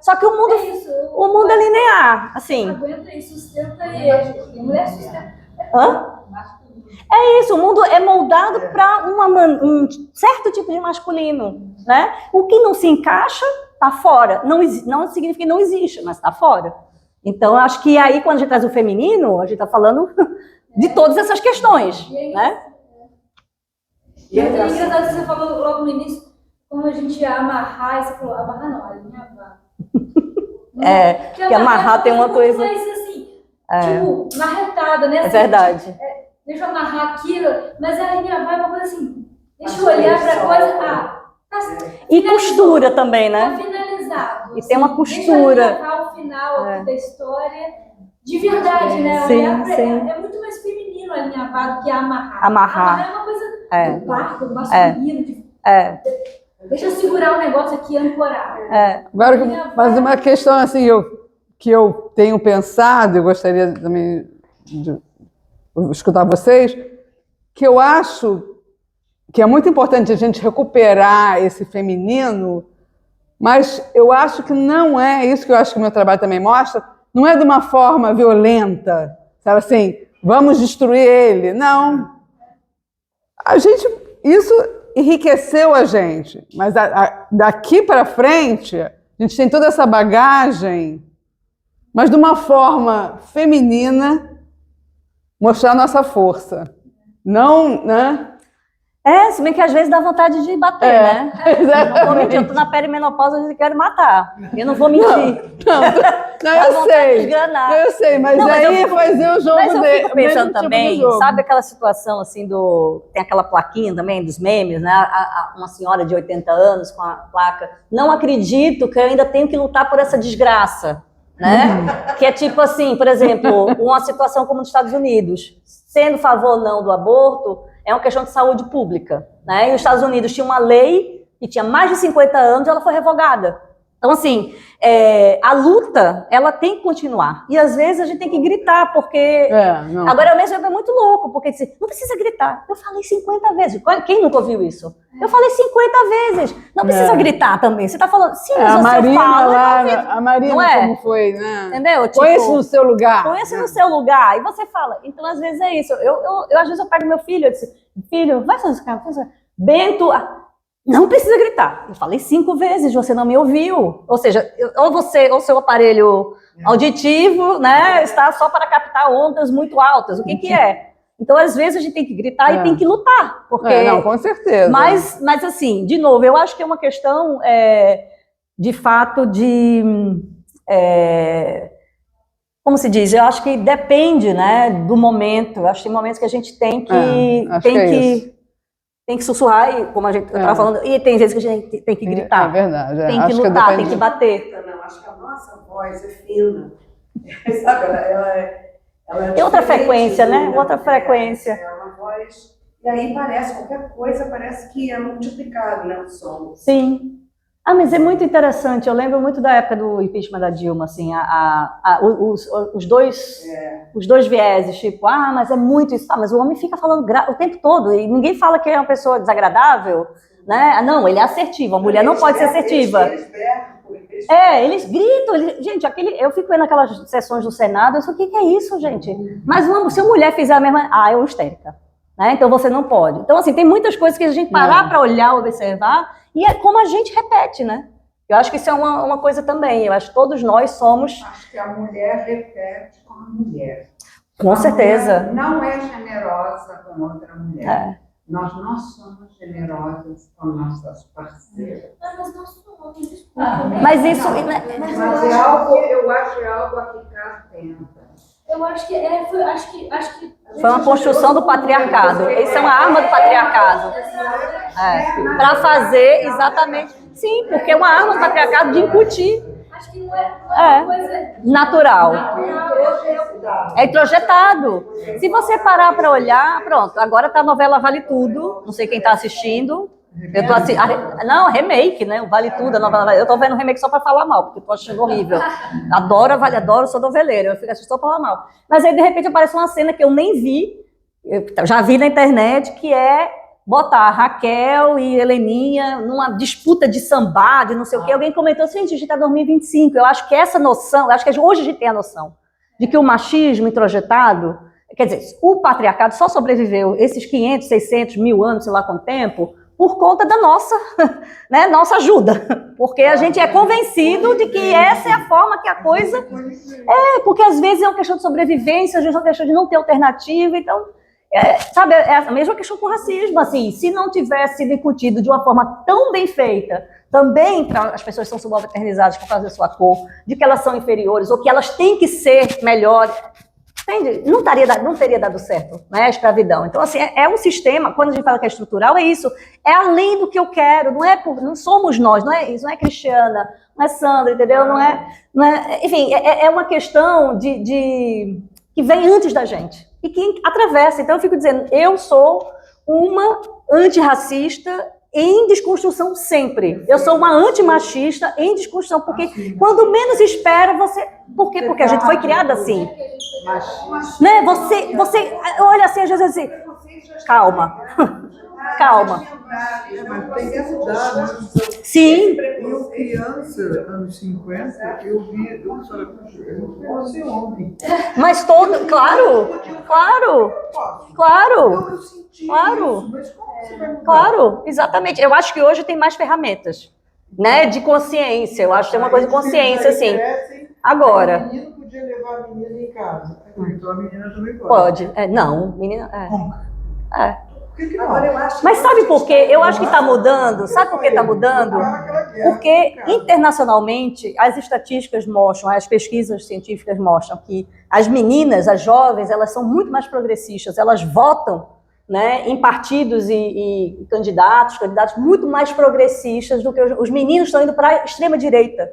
Só que o mundo é linear, assim. Aguenta e sustenta ele. Mulher sustenta. É isso, o mundo é moldado para um certo tipo de masculino, né? O que não se encaixa, está fora. Não significa que não existe, mas está fora. Então, eu acho que aí, quando a gente traz o feminino, a gente está falando de todas essas questões, né? E é engraçado que você falou logo no início, como a gente ia amarrar, e você falou, amarrar não, alinhavar. Porque amarrar tem uma coisa... Mas assim, tipo, marretada, né? É verdade. Deixa eu amarrar aquilo, mas a linha vai uma coisa assim, deixa eu olhar para a coisa, e costura também, né? Tá finalizado. E tem uma costura. Deixa eu levar o final da história de verdade, né? Sim. É muito mais feminino alinhavar do que amarrar. Amarrar é uma coisa do parto, do masculino. Deixa eu segurar o negócio aqui e ancorar. Agora, mas uma questão assim, que eu tenho pensado, eu gostaria também de escutar vocês, que eu acho que é muito importante a gente recuperar esse feminino, mas eu acho que não é isso que eu acho que o meu trabalho também mostra, não é de uma forma violenta, sabe assim, vamos destruir ele. Não. Isso enriqueceu a gente, mas daqui para frente, a gente tem toda essa bagagem, mas de uma forma feminina, mostrar nossa força. Não, né? Se bem que às vezes dá vontade de bater, né? Não vou mentir, eu tô na perimenopausa, eu quero matar. Eu não vou mentir. Não, eu sei, mas não, aí fazer o jogo Mas eu fico pensando tipo também, sabe aquela situação assim tem aquela plaquinha também dos memes, né? Uma senhora de 80 anos com a placa, não acredito que eu ainda tenho que lutar por essa desgraça, né? Que é tipo assim, por exemplo, uma situação como nos Estados Unidos, sendo favor ou não do aborto, é uma questão de saúde pública, né? E os Estados Unidos tinha uma lei que tinha mais de 50 anos e ela foi revogada. Então, assim, a luta, ela tem que continuar. E, às vezes, a gente tem que gritar, porque... Agora, ao mesmo tempo, é muito louco, porque diz, não precisa gritar. Eu falei 50 vezes. Quem nunca ouviu isso? Eu falei 50 vezes. Não precisa gritar também. Você está falando... Sim, mas a você Marina fala... a Marina, não é? como foi, né? Entendeu? Tipo, Põe-se no seu lugar. Põe-se no seu lugar. E você fala... Então, às vezes, é isso. Às vezes, eu pego meu filho, eu disse, filho, vai fazer isso, Bento... Não precisa gritar. Eu falei 5 vezes, você não me ouviu. Ou seja, ou seu aparelho auditivo, né, está só para captar ondas muito altas. O que é? Então, às vezes, a gente tem que gritar e tem que lutar. Porque... não, com certeza. Mas, assim, de novo, eu acho que é uma questão, de fato, de... como se diz? Eu acho que depende, né, do momento. Eu acho que tem momentos que a gente tem que sussurrar, e, como a gente estava falando, e tem vezes que a gente tem que gritar. É verdade. Tem que lutar, tem que bater. Não, acho que a nossa voz é fina. Sabe, ela é outra frequência, né? Outra frequência. É uma voz... E aí qualquer coisa parece que é multiplicado, né, o som. Sim. Mas é muito interessante. Eu lembro muito da época do impeachment da Dilma, assim, os dois vieses, tipo, mas é muito isso, mas o homem fica falando o tempo todo, e ninguém fala que é uma pessoa desagradável, né? Não, ele é assertivo, a mulher não pode ser assertiva. Eles gritam, gente, eu fico vendo aquelas sessões do Senado, eu sei, o que é isso, gente? Mas se a mulher fizer a mesma, é uma histérica, né? Então você não pode. Então, assim, tem muitas coisas que a gente parar para olhar, observar, e é como a gente repete, né? Eu acho que isso é uma coisa também. Eu acho que todos nós somos... Acho que a mulher repete com a mulher. Com certeza. Mulher não é generosa com outra mulher. Nós não somos generosas com nossas parceiras. Mas nós somos, desculpa. Mas isso... Mas é algo, eu acho algo a ficar atenta. Eu acho que foi uma construção do patriarcado. Isso é uma arma do patriarcado. Para fazer exatamente... Sim, porque é uma arma do patriarcado de incutir. Acho que não é uma coisa... Natural. É introjetado. Se você parar para olhar, pronto. Agora tá a novela Vale Tudo. Não sei quem está assistindo. Eu tô não, remake, né? O Vale Tudo, a novela Vale. Eu tô vendo remake só para falar mal, porque eu tô achando horrível. Adoro, sou noveleira. Eu fico assistindo só para falar mal. Mas aí, de repente, aparece uma cena que eu nem vi. Eu já vi na internet, que é botar a Raquel e Heleninha numa disputa de samba, de não sei o quê. Alguém comentou assim, gente, a gente está em 2025. Eu acho que essa noção, acho que hoje a gente tem a noção de que o machismo introjetado, quer dizer, o patriarcado só sobreviveu esses 500, 600, 1000 anos, sei lá quanto tempo, por conta da nossa, né, nossa ajuda. Porque a gente é convencido de que essa é a forma que a coisa... porque às vezes é uma questão de sobrevivência, às vezes é uma questão de não ter alternativa, então... sabe, é a mesma questão com o racismo, assim, se não tivesse sido incutido de uma forma tão bem feita, também para as pessoas que são subalternizadas por causa da sua cor, de que elas são inferiores, ou que elas têm que ser melhores, entende? Não teria dado certo, né, a escravidão. Então, assim, é um sistema, quando a gente fala que é estrutural, é isso, é além do que eu quero, não somos nós, não é isso, não é Cristiana, não é Sandra, entendeu? Não é enfim, é uma questão que vem antes da gente. E que atravessa. Então eu fico dizendo, eu sou uma antirracista em desconstrução sempre. Eu sou uma antimachista em desconstrução, porque quando menos espera, você... Por quê? Porque a gente foi criada assim. Né? Você olha assim, às vezes assim, calma. Calma. Mas tem que mudar, né? Sim. Eu, criança, anos 50, eu vi, eu fosse homem. Mas claro. Eu senti isso, mas como você vai mudar? Claro, exatamente. Eu acho que hoje tem mais ferramentas, né, de consciência. Eu acho que tem uma coisa de consciência, assim. Agora. O menino podia levar a menina em casa. Então a menina também pode. Pode. Não, menina. Como? Agora, eu acho Mas sabe por quê? Eu acho que está mudando. Sabe por que está mudando? Porque internacionalmente as estatísticas mostram, as pesquisas científicas mostram que as meninas, as jovens, elas são muito mais progressistas, elas votam, né, em partidos e candidatos muito mais progressistas do que os meninos estão indo para a extrema-direita.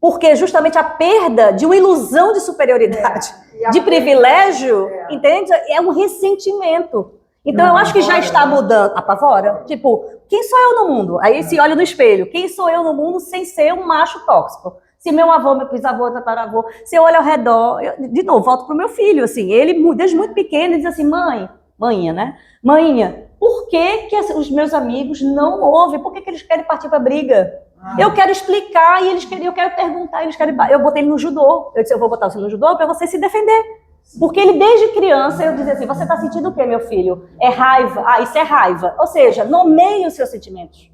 Porque justamente a perda de uma ilusão de superioridade, de privilégio, entende? É um ressentimento. Então, eu acho que já está mudando. Apavora? Tipo, quem sou eu no mundo? Aí se olha no espelho. Quem sou eu no mundo sem ser um macho tóxico? Se meu avô, meu bisavô, tataravô, se eu olho ao redor, de novo, volto pro meu filho, assim, ele, desde muito pequeno, ele diz assim, mãinha, né? Mãinha, por que os meus amigos não ouvem? Por que eles querem partir para briga? Eu quero explicar e eu quero perguntar, eles querem... Eu botei ele no judô. Eu disse, eu vou botar você no judô para você se defender. Porque ele, desde criança, eu dizia assim, você está sentindo o quê, meu filho? É raiva. Ah, isso é raiva. Ou seja, nomeie os seus sentimentos.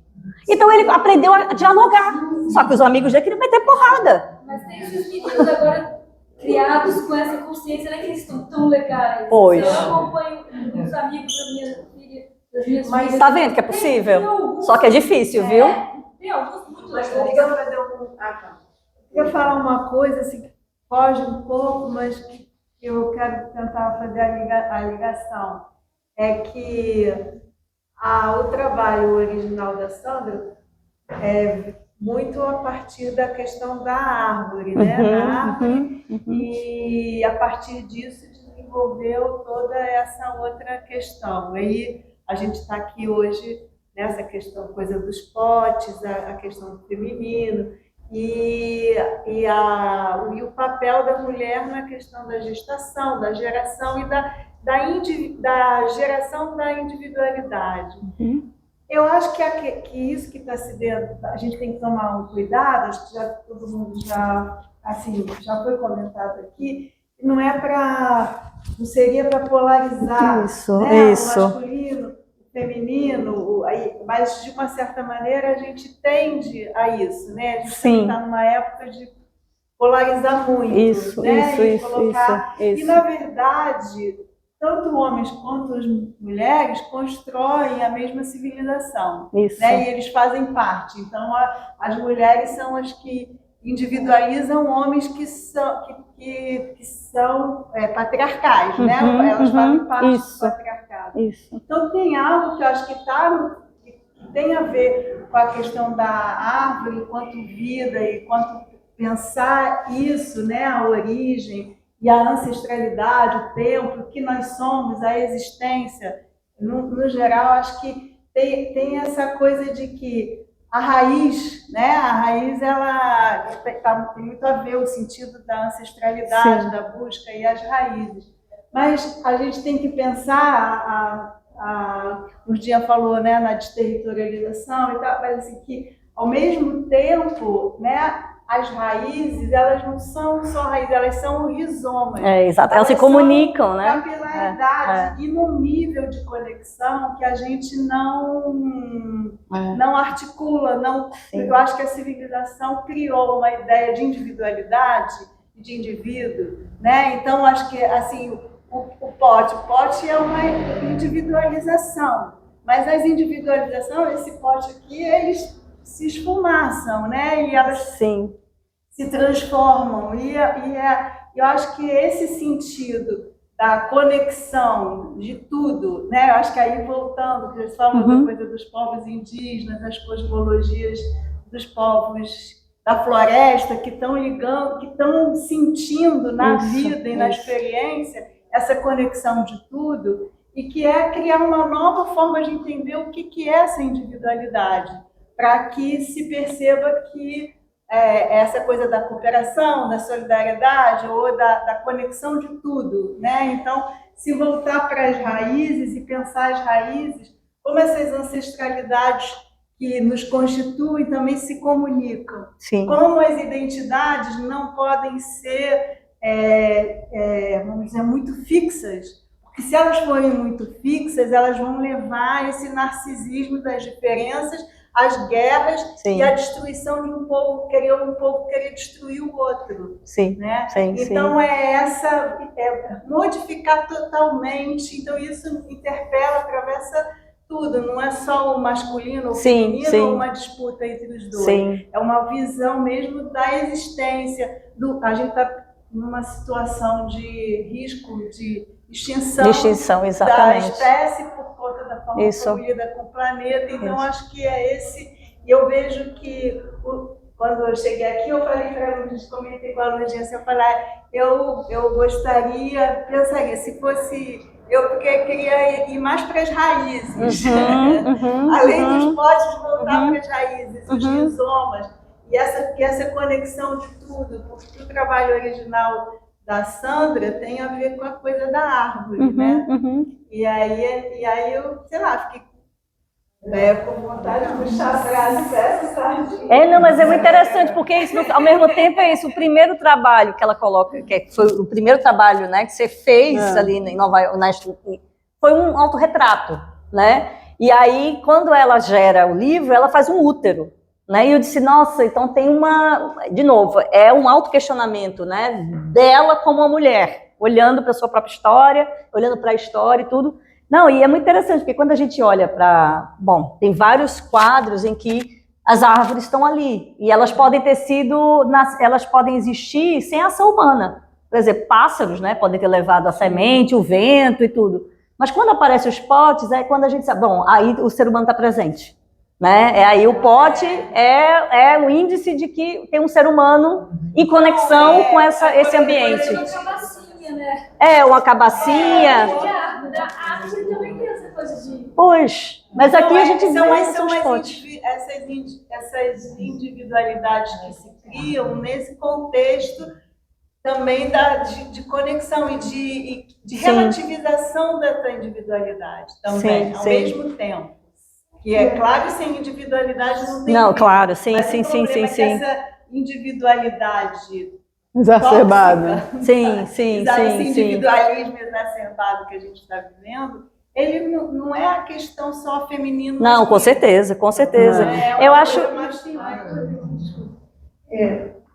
Então ele aprendeu a dialogar. Só que os amigos dele queriam meter porrada. Mas tem esses meninos agora criados com essa consciência, né, que eles estão tão legais. Pois. Eu acompanho os amigos da minha filha, das minhas Mas filhas. tá vendo que é possível? Só que é difícil, viu? Tem alguns muito Mas legais. eu fazer Eu quero falar uma coisa assim, que foge um pouco, mas que eu quero tentar fazer a ligação. É que o trabalho original da Sandra é muito a partir da questão da árvore, né? Da árvore, e a partir disso desenvolveu toda essa outra questão. Aí a gente está aqui hoje nessa questão, coisa dos potes, a questão do feminino, e o papel da mulher na questão da gestação, da geração e da geração da individualidade. Eu acho que isso que está se dando, a gente tem que tomar um cuidado, acho que já todo mundo já foi comentado aqui, não seria para polarizar, Isso, né, isso. o masculino, o feminino, mas de uma certa maneira a gente tende a isso, né? A gente está numa época de polarizar muito, Isso, né? isso. E na verdade, tanto homens quanto as mulheres constroem a mesma civilização, Isso. né? E eles fazem parte. Então, as mulheres são as que individualizam homens que são patriarcais, né? Elas fazem parte do patriarcado. Isso. Então, tem algo que eu acho que tem a ver com a questão da árvore enquanto vida e quanto pensar isso, né? A origem e a ancestralidade, o tempo, o que nós somos, a existência. No geral, acho que tem essa coisa de que a raiz, né? A raiz, ela tem muito a ver o sentido da ancestralidade, Sim. da busca e as raízes. Mas a gente tem que pensar, o Dia falou, né, na desterritorialização e tal, mas assim, que ao mesmo tempo, né, as raízes, elas não são só raízes, elas são rizomas. Exato, elas se comunicam, né? Capilaridade e num nível de conexão que a gente não articula, eu acho que a civilização criou uma ideia de individualidade, de indivíduo, né? Então, acho que, assim, o pote é uma individualização, mas as individualizações, esse pote aqui, eles se esfumaçam, né? E elas se transformam. E eu acho que esse sentido da conexão de tudo, né? Eu acho que aí, voltando, que eles falam da coisa dos povos indígenas, das cosmologias dos povos da floresta, que estão ligando, que estão sentindo na vida e na experiência essa conexão de tudo, e que é criar uma nova forma de entender o que é essa individualidade, para que se perceba que essa coisa da cooperação, da solidariedade ou da conexão de tudo, né? Então, se voltar para as raízes e pensar as raízes, como essas ancestralidades que nos constituem também se comunicam. Sim. Como as identidades não podem ser, vamos dizer, muito fixas, porque se elas forem muito fixas, elas vão levar esse narcisismo das diferenças as guerras Sim. e a destruição de um povo querer destruir o outro. Sim, né? sim, então é modificar totalmente, então isso interpela, atravessa tudo, não é só o masculino ou o feminino ou uma disputa entre os dois. Sim. É uma visão mesmo da existência. A gente está numa situação de risco de extinção exatamente. da espécie por conta da forma como lida com o planeta. Então, acho que é esse. E eu vejo que, quando eu cheguei aqui, eu falei para a Lourdes, comentei com a Lourdes, eu falei, eu gostaria, pensaria, se fosse... porque queria ir mais para as raízes. Além dos potes, voltar para as raízes, os rizomas. E essa conexão de tudo, porque o trabalho original da Sandra tem a ver com a coisa da árvore, né? E aí eu, sei lá, fiquei com vontade de puxar a frase. Não, mas é muito interessante, porque isso, ao mesmo tempo é isso, o primeiro trabalho que ela coloca, que foi o primeiro trabalho, né, que você fez ali em Nova York, foi um autorretrato, né? E aí, quando ela gera o livro, ela faz um útero. Né? E eu disse, nossa, então tem de novo, é um autoquestionamento, né, dela como uma mulher, olhando para a sua própria história, olhando para a história e tudo. Não, e é muito interessante, porque quando a gente olha tem vários quadros em que as árvores estão ali, e elas podem elas podem existir sem ação humana. Por exemplo, pássaros, né, podem ter levado a semente, o vento e tudo. Mas quando aparecem os potes, é quando a gente sabe, aí o ser humano está presente. Né? Aí o pote é o índice de que tem um ser humano em conexão com esse ambiente. Uma cabacinha, né? Uma cabacinha. A árvore também tem essa coisa de... Pois, mas aqui a gente vê os potes. Essas individualidades que se criam nesse contexto também de conexão e de relativização dessa individualidade também, ao mesmo tempo. Que é claro, sem individualidade não tem. Não, claro, sim. Essa individualidade exacerbada. Esse individualismo exacerbado que a gente está vivendo, ele não é a questão só feminina. Não, com certeza. Eu acho.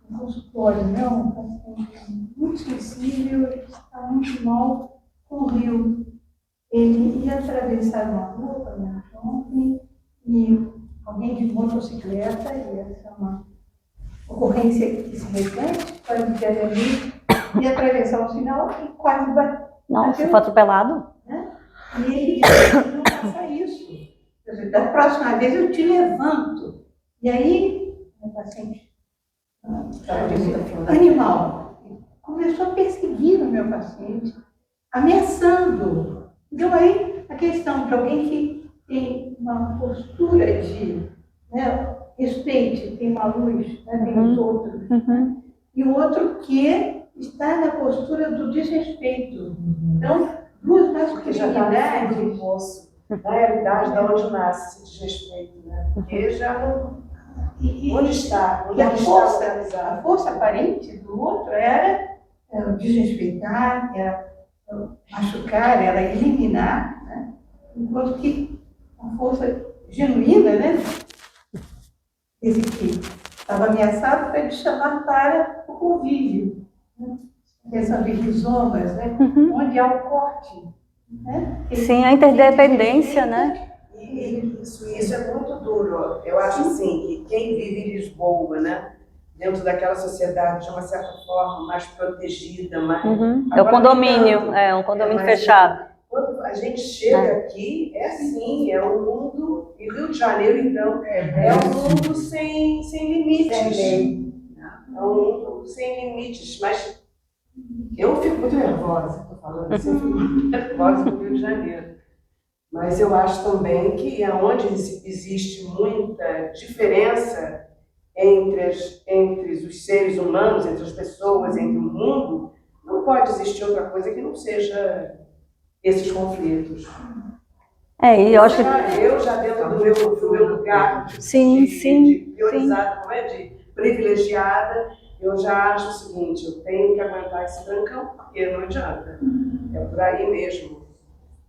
Um consultório, né? Um paciente muito sensível, ele está muito mal com o rio. Ele ia atravessar uma rua ontem e alguém de motocicleta, e essa é uma ocorrência que se repete, quase diariamente, ia atravessar o sinal e quase bateu. Nossa, foi atropelado? Né? E ele disse, não faça isso. Quer dizer, da próxima vez eu te levanto. E aí, o paciente animal começou a perseguir o meu paciente, ameaçando. Então, aí, a questão de alguém que tem uma postura de respeite, tem uma luz, né, tem os outros, e o outro que está na postura do desrespeito. Então, duas masculinidades. Na realidade, da onde nasce esse desrespeito, né? Porque já não... onde está? Onde a força aparente do outro era desrespeitar, era machucar, era eliminar, né? Enquanto que a força genuína, né? Esse que estava ameaçado foi de chamar para o convívio, né? A questão de rizomas, né? Onde há o corte, né? Sim, a interdependência, né? Isso é muito duro. Eu acho assim que quem vive em Lisboa, né? Dentro daquela sociedade de uma certa forma mais protegida, mais... É o condomínio, um condomínio fechado. Quando a gente chega aqui, é assim, é um mundo, e Rio de Janeiro, então, é um mundo sem limites. É um mundo sem limites, mas eu fico muito nervosa, estou falando assim, eu fico muito nervosa no Rio de Janeiro. Mas eu acho também que é onde existe muita diferença entre os seres humanos, entre as pessoas, entre o mundo, não pode existir outra coisa que não seja esses conflitos. E eu acho que... Eu já dentro do meu lugar de priorizada, de privilegiada, eu já acho o seguinte, eu tenho que aguentar esse trancão, porque não adianta. É por aí mesmo.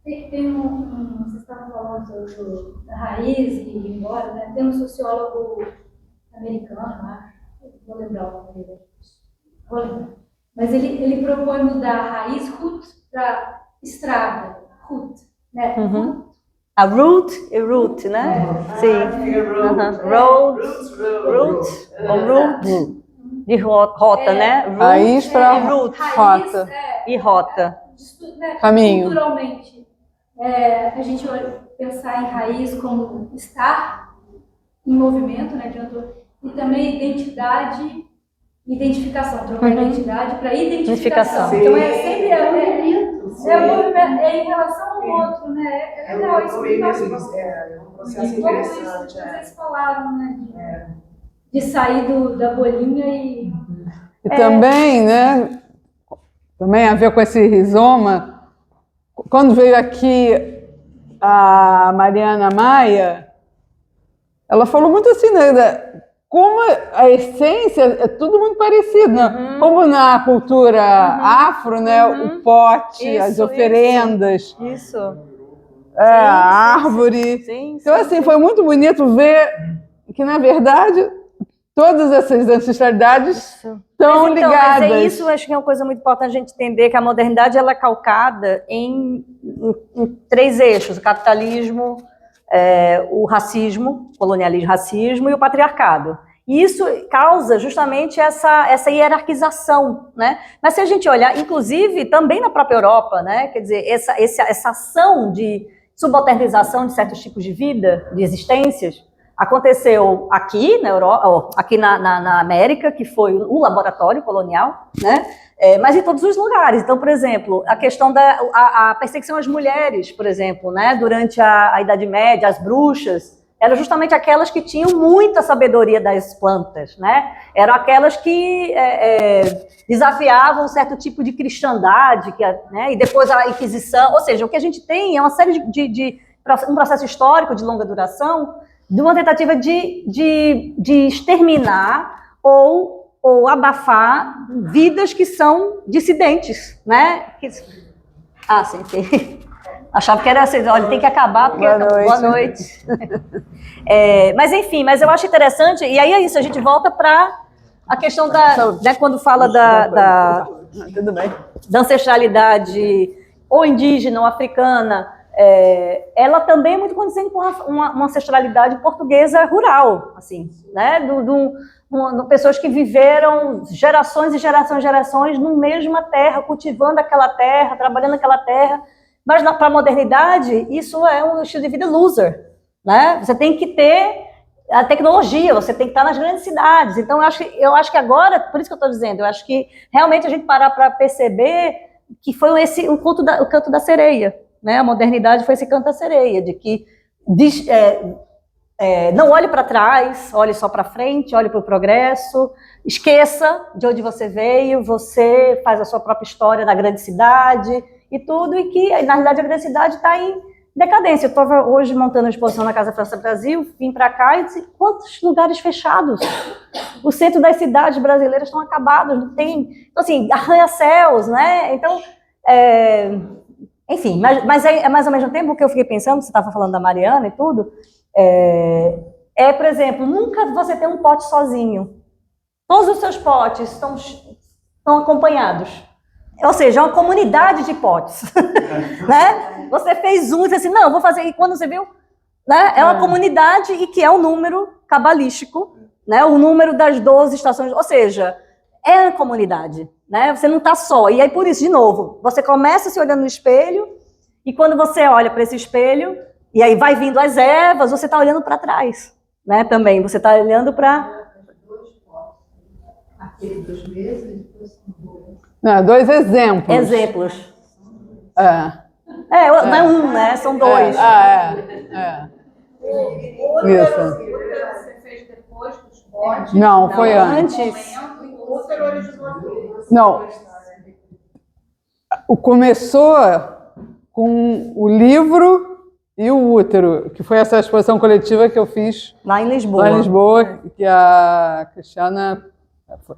Vocês estavam falando da raiz e ir embora, né? Tem um sociólogo americano, acho, vou lembrar o nome dele, vou lembrar. Mas ele propõe mudar a raiz root para estrada, root, né? A root e root, né? Sim. Road, ou root, de rota, né? Root Raiz para root, rota. E rota. Né? Caminho. Culturalmente, a gente vai pensar em raiz como estar em movimento, né? E também identidade, identificação, trocar identidade para identificação. Sim. Então sempre em relação ao outro, né? É legal isso. É um processo interessante. Vocês falaram, né? De sair da bolinha e também, né? Também a ver com esse rizoma. Quando veio aqui a Mariana Maia, ela falou muito assim, né? Como a essência é tudo muito parecido, né? Como na cultura afro, né? O pote, as oferendas, a árvore. Então, assim, foi muito bonito ver que, na verdade, todas essas ancestralidades estão ligadas. Mas é isso, acho que é uma coisa muito importante a gente entender, que a modernidade ela é calcada em 3 eixos: o capitalismo, o racismo, colonialismo, racismo e o patriarcado. E isso causa justamente essa hierarquização, né? Mas se a gente olhar, inclusive também na própria Europa, né? Quer dizer, essa ação de subalternização de certos tipos de vida, de existências, aconteceu aqui na Europa, aqui na América, que foi o laboratório colonial, né? Mas em todos os lugares. Então, por exemplo, a questão da perseguição às mulheres, por exemplo, né? Durante a Idade Média, as bruxas eram justamente aquelas que tinham muita sabedoria das plantas, né? Eram aquelas que desafiavam um certo tipo de cristandade, né? E depois a Inquisição. Ou seja, o que a gente tem é uma série um processo histórico de longa duração, de uma tentativa de exterminar ou abafar vidas que são dissidentes, né? Sim. Achava que era assim, olha, tem que acabar porque boa noite. Mas enfim, mas eu acho interessante, e aí é isso, a gente volta para a questão né, quando fala da ancestralidade ou indígena ou africana, ela também é muito condizente com uma ancestralidade portuguesa rural, assim, né? Pessoas que viveram gerações e gerações na mesma terra, cultivando aquela terra, trabalhando aquela terra. Mas para a modernidade, isso é um estilo de vida loser, né? Você tem que ter a tecnologia, você tem que estar nas grandes cidades. Então, eu acho que agora, por isso que eu estou dizendo, eu acho que realmente a gente parar para perceber que foi o canto da sereia, né? A modernidade foi esse canto da sereia, de que não olhe para trás, olhe só para frente, olhe para o progresso, esqueça de onde você veio, você faz a sua própria história na grande cidade e tudo, e que, na realidade, a grande cidade está em decadência. Eu estava hoje montando a exposição na Casa França Brasil, vim para cá e disse, quantos lugares fechados? O centro das cidades brasileiras estão acabados, não tem... Então, assim, arranha-céus, né? Então, enfim, mas ao mesmo tempo, o que eu fiquei pensando, você estava falando da Mariana e tudo, por exemplo, nunca você tem um pote sozinho. Todos os seus potes estão acompanhados. Ou seja, é uma comunidade de potes. Né? Você fez e disse assim, não, vou fazer. E quando você viu, né, é uma comunidade e que é um número cabalístico, né, o número das 12 estações. Ou seja, é a comunidade. Né? Você não está só. E aí, por isso, de novo, você começa se olhando no espelho e quando você olha para esse espelho, e aí vai vindo as ervas, você está olhando para trás. Né, também. Você está olhando para... Aquele 2 meses, depois são 2. Não, 2 exemplos. Exemplos. Não é um, né? São 2. Isso. Você fez depois dos potes? Não, foi antes. Não. Começou com o livro e o útero, que foi essa exposição coletiva que eu fiz lá em Lisboa, que a Cristiana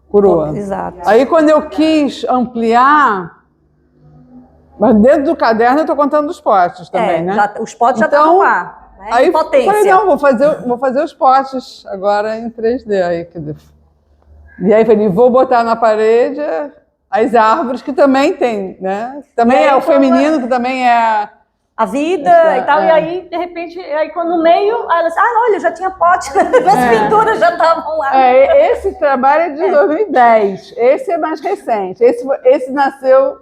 curou. Exato. Aí, quando eu quis ampliar, Mas dentro do caderno eu estou contando os potes também, né? Os potes já Então, estavam lá. Né? Aí Potência. falei, não, vou fazer os potes agora em 3D. Aí, e aí falei, vou botar na parede as árvores que também tem, né? Também é o feminino, que também é a vida e tal, e aí, de repente, aí quando no meio, ela disse, olha, já tinha pote, as pinturas já estavam lá. Esse trabalho é de 2010, esse é mais recente, esse nasceu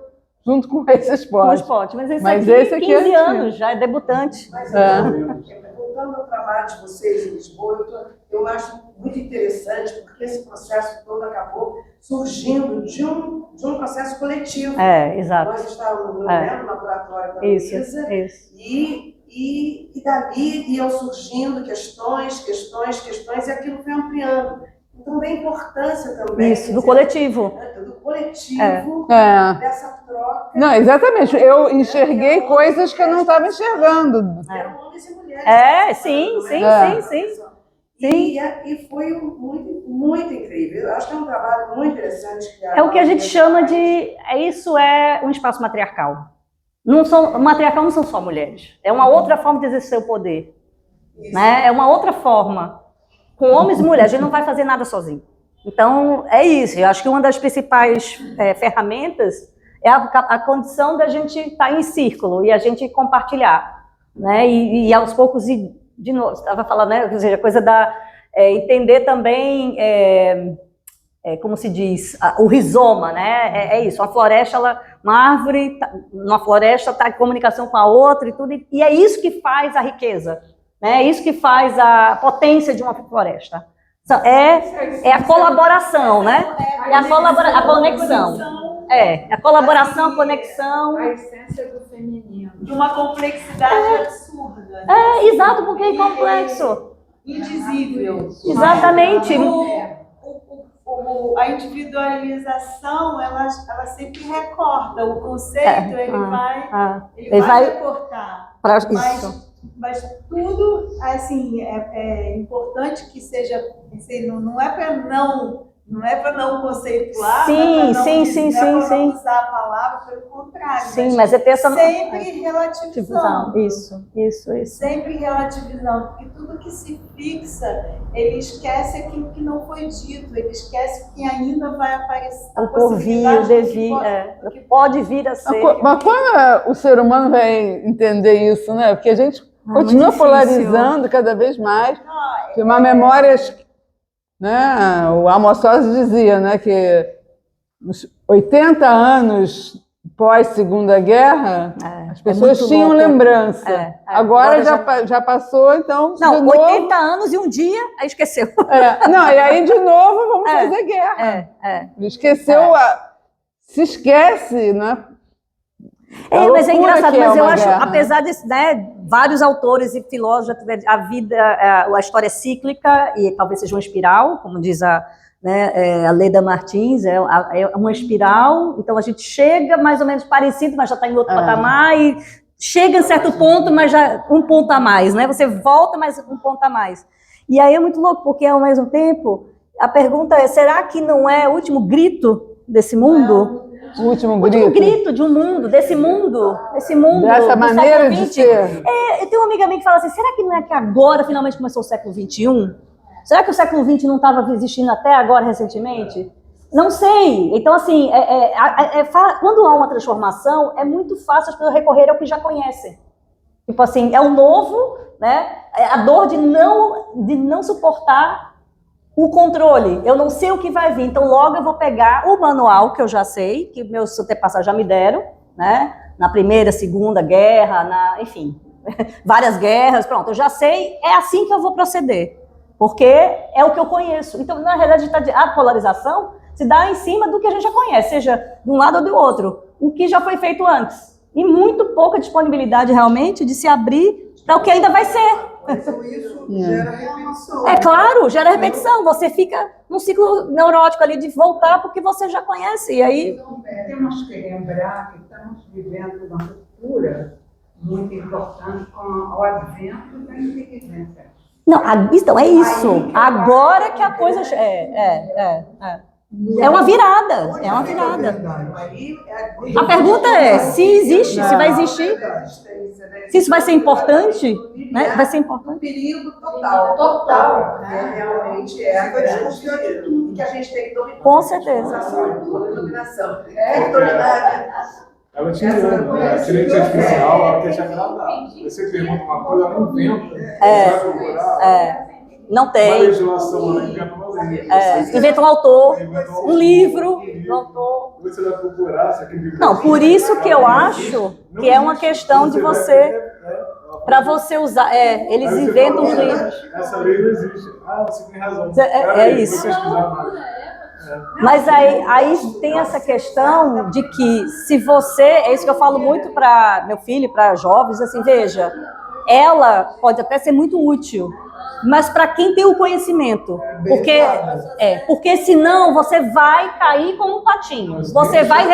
junto com esses potes. Com os potes, mas esse aqui 15 anos, já é debutante. Mas, voltando ao trabalho de vocês em Lisboa, eu acho muito interessante, porque esse processo todo acabou surgindo de um processo coletivo. Exato. Nós estávamos no laboratório da Luísa, e dali iam surgindo questões, e aquilo foi ampliando. Então, da importância também. Isso, do coletivo. Do coletivo, dessa troca. Não, exatamente. Eu enxerguei coisas que eu não estava enxergando. Eram homens e mulheres. Sim. E foi muito incrível. Eu acho que é um trabalho muito interessante. É o que a gente chama de... Isso é um espaço matriarcal. Matriarcal não são só mulheres. É uma outra forma de exercer o poder. Né? É uma outra forma. Com homens e mulheres, a gente não vai fazer nada sozinho. Então, é isso. Eu acho que uma das principais ferramentas é a condição da gente estar em círculo e a gente compartilhar. Né? E aos poucos, de novo, você estava falando, né? Ou seja, a coisa da entender também, como se diz, o rizoma, né? É isso, uma floresta, uma árvore, uma floresta está em comunicação com a outra e tudo, e é isso que faz a riqueza. É isso que faz a potência de uma floresta. É a colaboração, né? É a conexão. A colaboração, a conexão. A essência do feminino. De uma complexidade absurda. Exato, porque é complexo. Indizível. Exatamente. A individualização, ela sempre recorta. O conceito, ele vai recortar. Mas tudo, assim, é importante que seja, assim, não é para não conceituar, sim. Não usar a palavra, pelo contrário. Sim, mas é ter essa... Sempre relativizando. Isso. Sempre relativizando, porque tudo que se fixa, ele esquece aquilo que não foi dito, ele esquece o que ainda vai aparecer. O porvir, o devir, pode vir a ser. Mas quando o ser humano vai entender isso, né? Porque a gente continua polarizando cada vez mais. Que uma memória, né? O Amos Oz dizia, né, que nos 80 anos pós Segunda Guerra, as pessoas tinham lembrança. Agora já passou, então. Não, 80 anos e um dia, aí esqueceu. Não, e aí de novo vamos fazer guerra. Esqueceu, se esquece, né? Mas é engraçado, mas eu acho, apesar de vários autores e filósofos já tiveram a história é cíclica e talvez seja uma espiral, como diz a Leda Martins, é uma espiral, então a gente chega mais ou menos parecido, mas já está em outro patamar, e chega em certo ponto, mas já um ponto a mais, né? Você volta, mas um ponto a mais. E aí é muito louco, porque ao mesmo tempo, a pergunta é, será que não é o último grito desse mundo? O último grito de um mundo, desse mundo. Dessa maneira de ser. Eu tenho uma amiga minha que fala assim, será que não é que agora finalmente começou o século XXI? Será que o século XX não estava existindo até agora, recentemente? Não sei. Então, assim, quando há uma transformação, é muito fácil as pessoas recorrerem ao que já conhecem. Tipo assim, é o novo, né? A dor de não suportar o controle, eu não sei o que vai vir, então logo eu vou pegar o manual que eu já sei, que meus antepassados já me deram, né? Na Primeira, Segunda Guerra, enfim, várias guerras, pronto, eu já sei, é assim que eu vou proceder, porque é o que eu conheço. Então, na realidade, a polarização se dá em cima do que a gente já conhece, seja de um lado ou do outro, o que já foi feito antes, e muito pouca disponibilidade realmente de se abrir para o que ainda vai ser. Mas isso gera repetição. É claro, gera repetição. Você fica num ciclo neurótico ali de voltar porque você já conhece. E aí... Temos que lembrar que estamos vivendo uma ruptura muito importante com o advento da inteligência. Não, então é isso. Agora que a coisa... É uma virada, é uma virada. A pergunta é, se existe, se vai existir, se isso vai ser importante, né? Vai ser importante. Um perigo total. Total. Realmente é a discussão que a gente tem que dominar. Com certeza. Dominação. Tem que dominar. Ela te engana, a inteligência artificial, ela quer te agradar. Você pergunta uma coisa, ela inventa. Você vai procurar. Não Uma tem. legislação, ela inventa uma lei. Inventa um autor, um livro, um autor. Você vai procurar, se aquele livro. Não, por isso que eu acho que é uma questão de você, para você usar. Eles inventam os livros. Essa lei não existe. Ah, você tem razão. É isso. Mas aí tem essa questão de que se você, é isso que eu falo muito para meu filho, para jovens, assim, veja, ela pode até ser muito útil, mas para quem tem o conhecimento, porque senão você vai cair como um patinho, você vai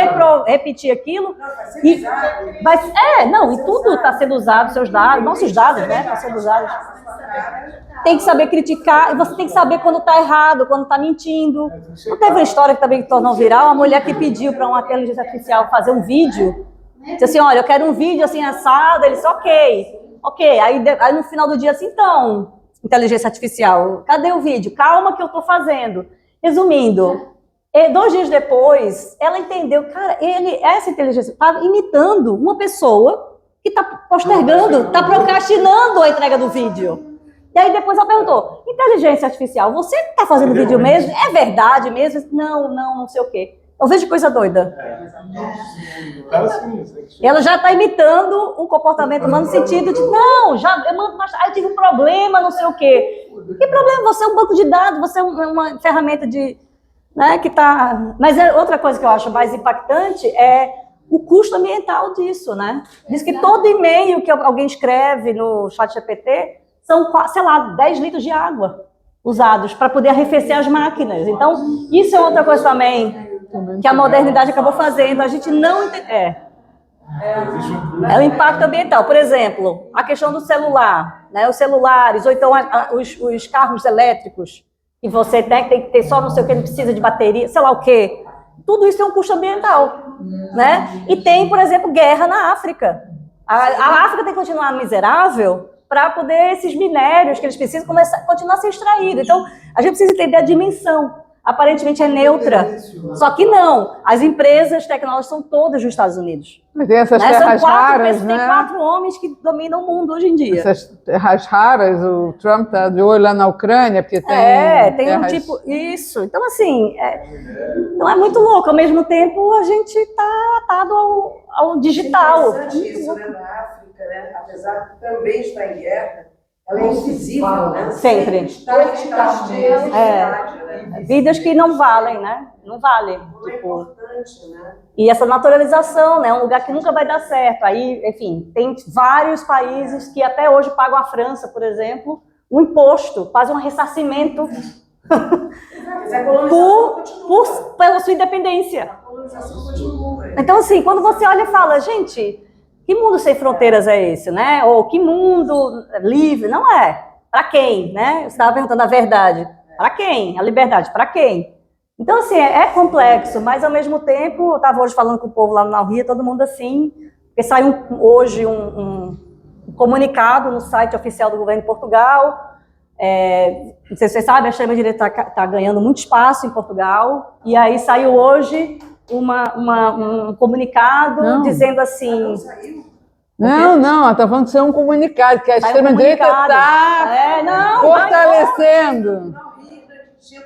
repetir aquilo e e tudo está sendo usado, seus dados, nossos dados, né, estão sendo usados. Tem que saber criticar, e você tem que saber quando está errado, quando está mentindo. Não teve uma história que também tornou viral, uma mulher que pediu para uma inteligência artificial fazer um vídeo, disse assim, olha, eu quero um vídeo assim assado, ele disse, ok, aí no final do dia assim, então, inteligência artificial, cadê o vídeo? Calma que eu estou fazendo. Resumindo, 2 dias depois, ela entendeu, cara, essa inteligência estava imitando uma pessoa que está postergando, está procrastinando a entrega do vídeo. E aí depois ela perguntou, inteligência artificial, você está fazendo vídeo mesmo? É verdade mesmo? Não sei o quê. Eu vejo coisa doida. Ela já está imitando o comportamento humano no sentido de, eu mando mais, eu tive um problema, não sei o quê. Que problema? Você é um banco de dados, você é uma ferramenta de... Né, que tá... Mas outra coisa que eu acho mais impactante é o custo ambiental disso, né? Diz que todo e-mail que alguém escreve no ChatGPT são, sei lá, 10 litros de água usados para poder arrefecer as máquinas. Então, isso é outra coisa também que a modernidade acabou fazendo. A gente não entende. É o impacto ambiental. Por exemplo, a questão do celular, né? Os celulares, ou então os carros elétricos, que você tem que ter só não sei o que, não precisa de bateria, sei lá o quê. Tudo isso tem um custo ambiental, né? E tem, por exemplo, guerra na África. A África tem que continuar miserável para poder esses minérios que eles precisam continuar a ser extraídos. Então, a gente precisa entender a dimensão. Aparentemente é neutra. Só que não. As empresas tecnológicas são todas dos Estados Unidos. Mas tem essas terras raras, né? Tem 4 homens que dominam o mundo hoje em dia. Essas terras raras, o Trump está de olho lá na Ucrânia, porque tem tem terras... um tipo... Isso. Então, assim, não é muito louco. Ao mesmo tempo, a gente está atado ao digital. É interessante isso, né? Na África, né? Apesar de também estar em guerra, ela é invisível, né? Sempre. Vidas que não valem, né? Não valem. É importante, né? E essa naturalização, né? É um lugar que nunca vai dar certo. Aí, enfim, tem vários países que até hoje pagam a França, por exemplo, um imposto, fazem um ressarcimento pela sua independência. A colonização continua. Então, assim, quando você olha e fala, gente, que mundo sem fronteiras é esse, né? Ou que mundo livre? Não é. Para quem, né? Você estava perguntando a verdade. Para quem? A liberdade, para quem? Então, assim, é complexo, mas ao mesmo tempo, eu estava hoje falando com o povo lá no Rio, todo mundo assim, porque saiu hoje um comunicado no site oficial do governo de Portugal. Não sei se vocês sabem, a extrema-direita está ganhando muito espaço em Portugal, e aí saiu hoje um comunicado dizendo assim... Não, ela está falando que isso é um comunicado, que a extrema-direita está fortalecendo.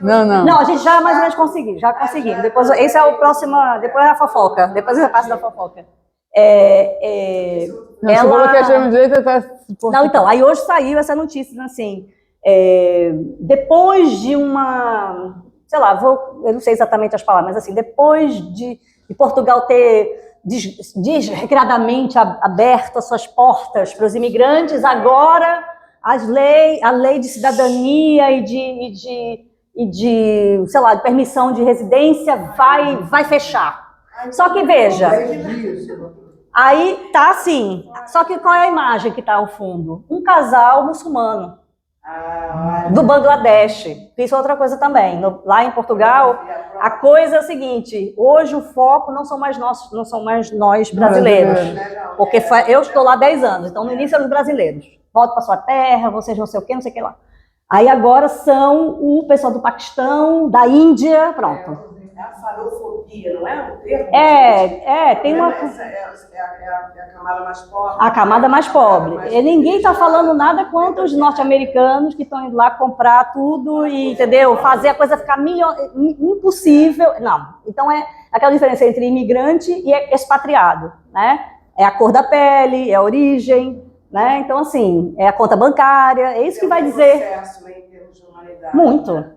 Não, a gente já mais ou menos conseguiu, já conseguimos. Depois, esse é o próximo, depois é a fofoca, depois é a parte da fofoca. Você falou que a extrema-direita está se fortalecendo. Não, então, aí hoje saiu essa notícia, assim, depois de uma... Sei lá, eu não sei exatamente as palavras, mas assim, depois de Portugal ter desregradamente aberto as suas portas para os imigrantes, agora a lei de cidadania e de sei lá, de permissão de residência vai fechar. Só que veja, aí tá assim, só que qual é a imagem que está ao fundo? Um casal muçulmano. do Bangladesh. Isso é outra coisa também. Lá em Portugal, a coisa é o seguinte, hoje o foco não são mais nós brasileiros, porque eu estou lá há 10 anos, então no início eram os brasileiros. Volta para sua terra, vocês não sei o que, não sei o que lá. Aí agora são o pessoal do Paquistão, da Índia, pronto. É a farofobia, não é? O termo? Tem uma... É a camada mais pobre. A camada mais pobre. E ninguém está falando nada contra os norte-americanos que estão indo lá comprar tudo e, entendeu? Fazer a coisa ficar impossível. Não. Então é aquela diferença entre imigrante e expatriado, né? É a cor da pele, é a origem, né? Então, assim, é a conta bancária, é isso que vai dizer. Processo, né, em termos de humanidade. Muito.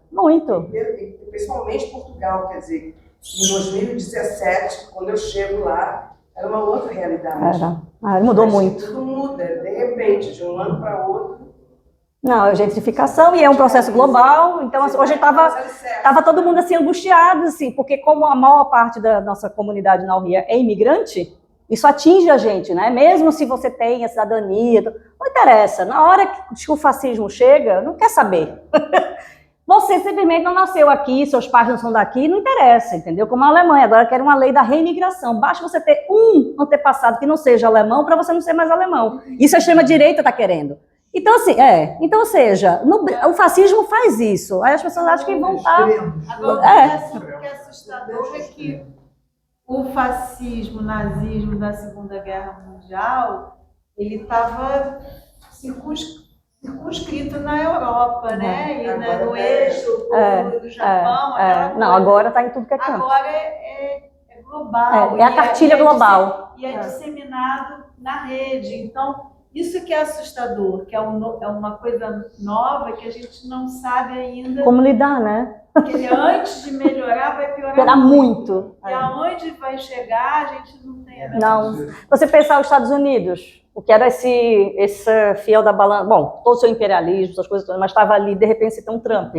Principalmente Portugal, quer dizer, em 2017, quando eu chego lá, era uma outra realidade. Mudou muito. Tudo muda, de repente, de um ano para outro. Não, é gentrificação e é um processo global, então assim, hoje estava todo mundo assim angustiado, assim, porque como a maior parte da nossa comunidade na Rio é imigrante, isso atinge a gente, né? Mesmo se você tem a cidadania, não interessa, na hora que o fascismo chega, não quer saber. Você simplesmente não nasceu aqui, seus pais não são daqui, não interessa, entendeu? Como a Alemanha, agora quer uma lei da reimigração. Basta você ter um antepassado que não seja alemão para você não ser mais alemão. Isso a extrema-direita está querendo. Então, assim, ou seja, o fascismo faz isso. Aí as pessoas acham que vão estar... Agora, o que é assustador é que o fascismo, o nazismo da Segunda Guerra Mundial, ele estava circunscrito na Europa, né? E no eixo do Japão. Não, agora está em tudo que é canto. Agora é global. É a cartilha global. E é disseminado na rede. Então, isso que é assustador, que é uma coisa nova que a gente não sabe ainda. Como lidar, né? Porque antes de melhorar, vai piorar muito. E aonde vai chegar, a gente não tem a Não. Você pensar os Estados Unidos, o que era esse fiel da balança, bom, todo o seu imperialismo, essas coisas todas, mas estava ali, de repente, você tem um Trump,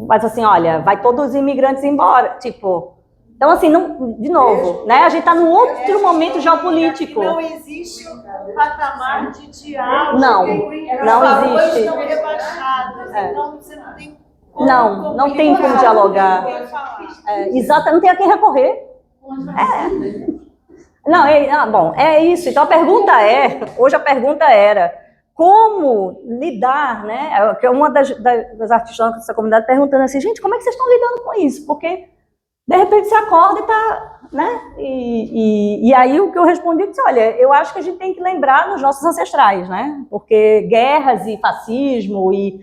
mas assim, olha, vai todos os imigrantes embora, tipo... Então, assim, de novo, né? A gente está num outro momento geopolítico. Não existe um patamar de diálogo. Não existe. Estão rebaixados, então você não tem como... Não tem como dialogar. Exato, não tem a quem recorrer. Bom, é isso. Então, hoje a pergunta era, como lidar, né? Que é uma das artistas dessa comunidade perguntando assim, gente, como é que vocês estão lidando com isso? Porque... De repente você acorda e tá, né? E aí o que eu respondi disse, olha, eu acho que a gente tem que lembrar dos nossos ancestrais, né? Porque guerras e fascismo e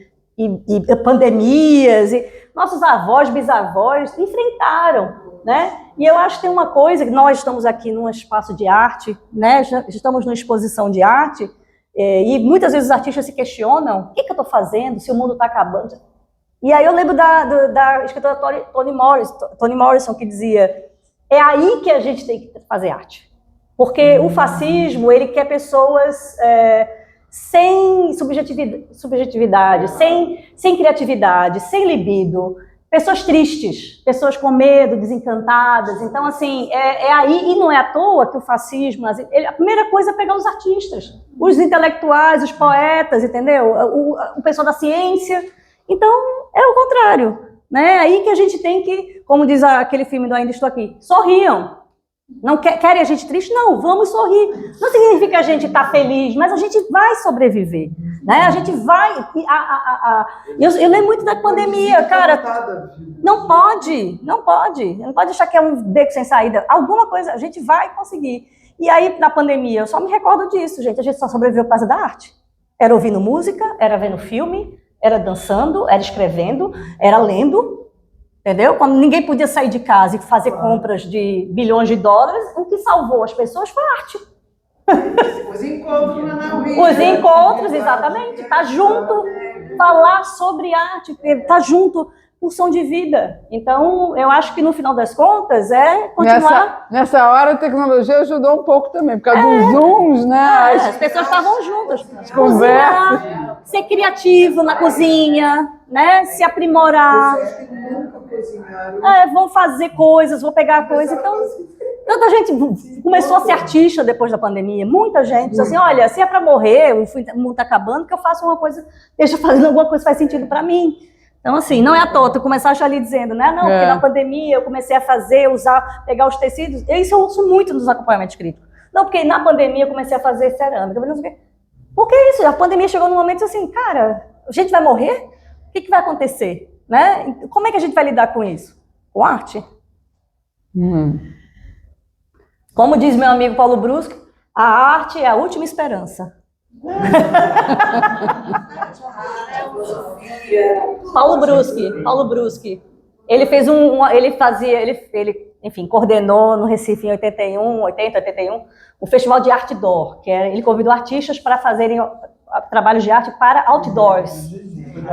pandemias, e nossos avós, bisavós enfrentaram, né? E eu acho que tem uma coisa, que nós estamos aqui num espaço de arte, né? Estamos numa exposição de arte, e muitas vezes os artistas se questionam, o que eu estou fazendo se o mundo está acabando? E aí eu lembro da escritora Toni Morrison, que dizia, é aí que a gente tem que fazer arte. Porque o fascismo, ele quer pessoas sem subjetividade, sem criatividade, sem libido, pessoas tristes, pessoas com medo, desencantadas. Então, assim, é aí, e não é à toa que o fascismo, a primeira coisa é pegar os artistas, os intelectuais, os poetas, entendeu? O pessoal da ciência. Então, é o contrário, né? Aí que a gente tem que, como diz aquele filme do Ainda Estou Aqui, sorriam. Não querem a gente triste? Não, vamos sorrir. Não significa que a gente está feliz, mas a gente vai sobreviver, né? A gente vai... Eu lembro muito da pandemia, cara. Não pode deixar que é um beco sem saída. Alguma coisa a gente vai conseguir. E aí, na pandemia, eu só me recordo disso, gente. A gente só sobreviveu por causa da arte. Era ouvindo música, era vendo filme, era dançando, era escrevendo, era lendo, entendeu? Quando ninguém podia sair de casa e fazer compras de bilhões de dólares, o que salvou as pessoas foi a arte. Os encontros na Rio. Os encontros, exatamente. Tá junto, falar sobre arte, tá junto, pulsão de vida. Então, eu acho que no final das contas é continuar... Nessa hora a tecnologia ajudou um pouco também, por causa dos Zooms, né? As pessoas estavam juntas. Cozinhar, ser criativo na cozinha, né? Se aprimorar. Vocês que nunca cozinharam. Vão fazer coisas, vão pegar coisas. Então, Tanta gente começou a ser artista depois da pandemia. Muita gente disse assim, olha, se é para morrer, o mundo está acabando, que eu faça uma coisa, deixa eu fazendo alguma coisa que faz sentido para mim. Então, assim, não é à toa, tu começaste ali dizendo, né? Não, porque na pandemia eu comecei a fazer, usar, pegar os tecidos. Isso eu uso muito nos acompanhamentos críticos. Não, porque na pandemia eu comecei a fazer cerâmica. Por que isso? A pandemia chegou num momento assim, cara, a gente vai morrer? O que vai acontecer? Né? Como é que a gente vai lidar com isso? Com arte? Como diz meu amigo Paulo Bruschi, a arte é a última esperança. Paulo Bruschi. Ele fez ele coordenou no Recife em 81, o Festival de Arte Door, ele convidou artistas para fazerem trabalhos de arte para outdoors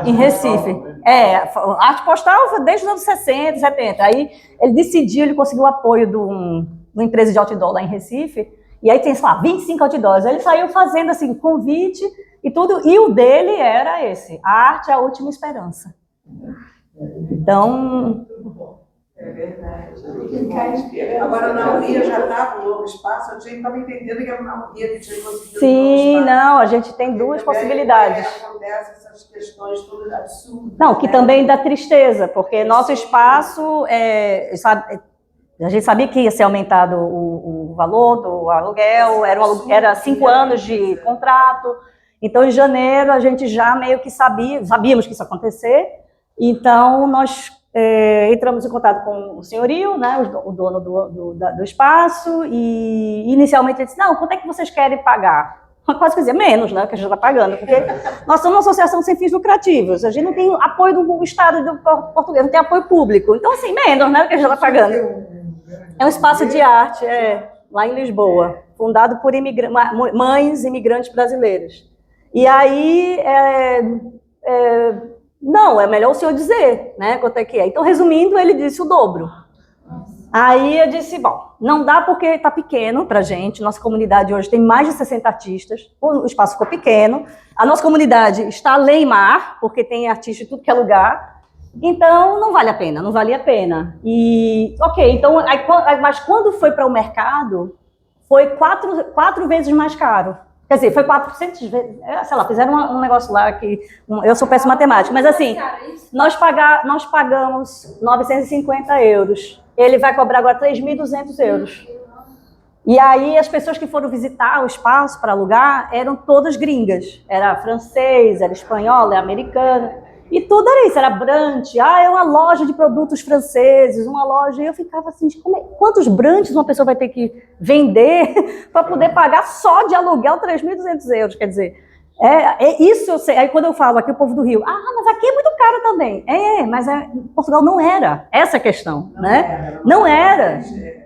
em Recife. Arte postal foi desde os anos 60, 70. Aí ele decidiu, ele conseguiu o apoio de uma empresa de outdoor lá em Recife, e aí tem, sei lá, 25 outdoors. Aí ele saiu fazendo assim, convite e tudo, e o dele era esse, a arte é a última esperança. Então... É verdade. Agora, na UIA já estava um novo espaço, eu já estava entendendo que era na UIA que tinha conseguido. Sim, não, a gente tem duas possibilidades. Acontecem essas questões todas absurdas. Não, que também dá tristeza, porque nosso espaço, a gente sabia que ia ser aumentado o valor do aluguel, era 5 anos de contrato, então em janeiro a gente já meio que sabíamos que isso ia acontecer, então nós entramos em contato com o senhorio, né, o dono do espaço, e inicialmente ele disse, não, quanto é que vocês querem pagar? Quase que dizer, menos, né, que a gente está pagando, porque nós somos uma associação sem fins lucrativos, a gente não tem apoio do Estado do português, não tem apoio público, então assim, menos, né, que a gente está pagando. É um espaço de arte, lá em Lisboa, fundado por mães imigrantes brasileiras. E aí, não, é melhor o senhor dizer, né, quanto é que é. Então, resumindo, ele disse o dobro. Aí eu disse, bom, não dá porque está pequeno para a gente, nossa comunidade hoje tem mais de 60 artistas, o espaço ficou pequeno, a nossa comunidade está além mar, porque tem artista em tudo que é lugar, então não vale a pena, não valia a pena. E, ok, então, mas quando foi para o mercado, foi quatro vezes mais caro. Quer dizer, foi 400 vezes, sei lá, fizeram um negócio lá que... Eu sou péssima matemática, mas assim, nós pagamos 950 euros. Ele vai cobrar agora 3.200 euros. E aí as pessoas que foram visitar o espaço para alugar eram todas gringas. Era francês, era espanhola, era americana. E tudo era isso, era brunch. É uma loja de produtos franceses, uma loja... E eu ficava assim, quantos brunches uma pessoa vai ter que vender para poder pagar só de aluguel 3.200 euros? Quer dizer, isso eu sei. Aí quando eu falo aqui, o povo do Rio, mas aqui é muito caro também. Mas Portugal não era essa a questão, né? Não era.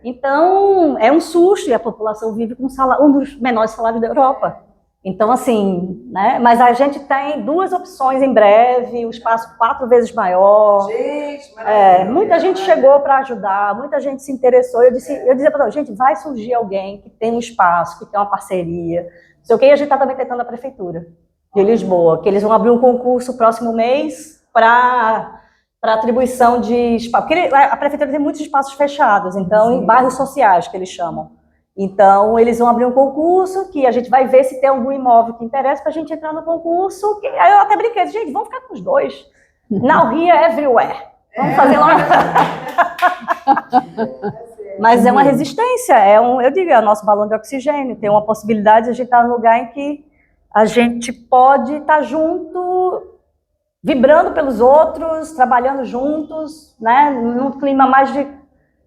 Então, é um susto e a população vive com um dos menores salários da Europa. Então, assim, né? Mas a gente tem 2 opções em breve, o espaço 4 vezes maior. Gente, muita gente chegou para ajudar, muita gente se interessou. Eu dizia para ela, gente, vai surgir alguém que tem um espaço, que tem uma parceria. Não sei o que, a gente está também tentando a prefeitura de Lisboa, que eles vão abrir um concurso próximo mês para atribuição de espaço. Porque a prefeitura tem muitos espaços fechados, então, em bairros sociais, que eles chamam. Então, eles vão abrir um concurso que a gente vai ver se tem algum imóvel que interessa para a gente entrar no concurso. Aí eu até brinquei, gente, vamos ficar com os 2. Now here, everywhere. Vamos fazer logo. Mas é uma resistência, eu digo, é o nosso balão de oxigênio. Tem uma possibilidade de a gente estar num lugar em que a gente pode estar junto, vibrando pelos outros, trabalhando juntos, né, num clima mais de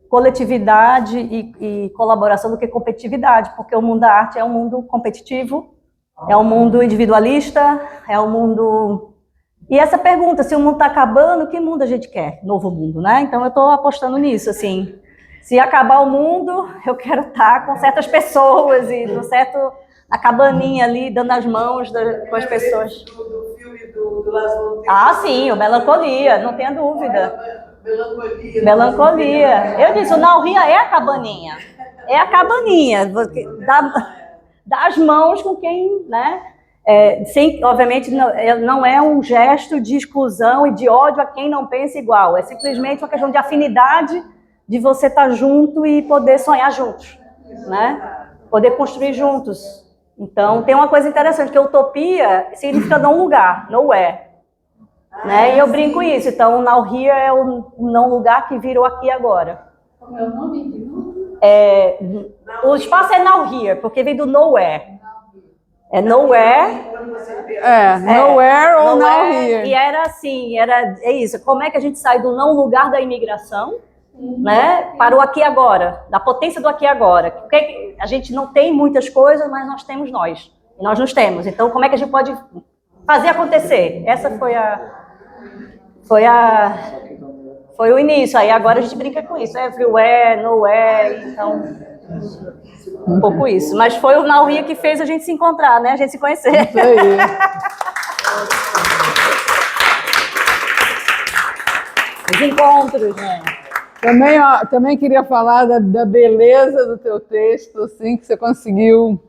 coletividade e colaboração do que competitividade, porque o mundo da arte é um mundo competitivo, é um mundo individualista, é um mundo... E essa pergunta, se o mundo está acabando, que mundo a gente quer? Novo mundo, né? Então eu estou apostando nisso, assim, se acabar o mundo, eu quero estar com certas pessoas e na cabaninha ali, dando as mãos com as pessoas. Do filme do Laszlo. Sim, o Melancolia, não tenha dúvida. Melancolia. Eu disse, o Nauria é a cabaninha. É a cabaninha. Dá as mãos com quem, né? Obviamente, não é um gesto de exclusão e de ódio a quem não pensa igual. É simplesmente uma questão de afinidade de você estar junto e poder sonhar juntos, né? Poder construir juntos. Então, tem uma coisa interessante, que utopia significa não lugar, nowhere. Né? E eu brinco isso. Então, now here é o não lugar que virou aqui e agora. Como é o nome? O espaço é now here, porque vem do nowhere. É nowhere. Nowhere ou now nowhere, here. E era assim, é isso. Como é que a gente sai do não lugar da imigração, né, para o aqui e agora, da potência do aqui e agora? Porque a gente não tem muitas coisas, mas nós temos nós. E nós nos temos. Então, como é que a gente pode fazer acontecer? Essa foi o início. Aí agora a gente brinca com isso. Everywhere, nowhere, então um pouco isso. Mas foi o Now Here que fez a gente se encontrar, né? A gente se conhecer. Isso aí. Os encontros, né? Também queria falar da beleza do teu texto, assim, que você conseguiu,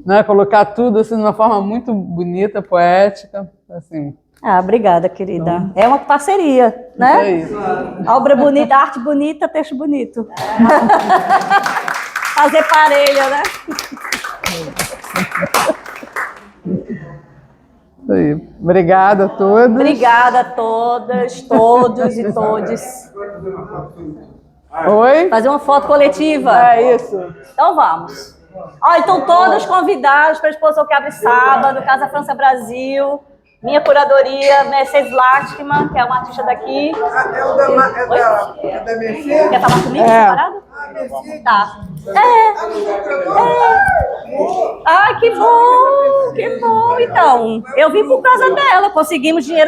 né, colocar tudo assim, de uma forma muito bonita, poética, assim. Obrigada, querida. É uma parceria, né? Isso aí. Obra bonita, arte bonita, texto bonito. Fazer parelha, né? Isso aí. Obrigada a todos. Obrigada a todas, todos e todes. Oi? Fazer uma foto coletiva. É isso. Então vamos. Então todas convidadas para a exposição que abre sábado, Casa França Brasil. Minha curadoria, Mercedes Lachman, que é uma artista daqui. É da minha filha? Quer falar comigo, separado? Tá. Ai, que bom, então. Eu vim por causa dela, conseguimos dinheiro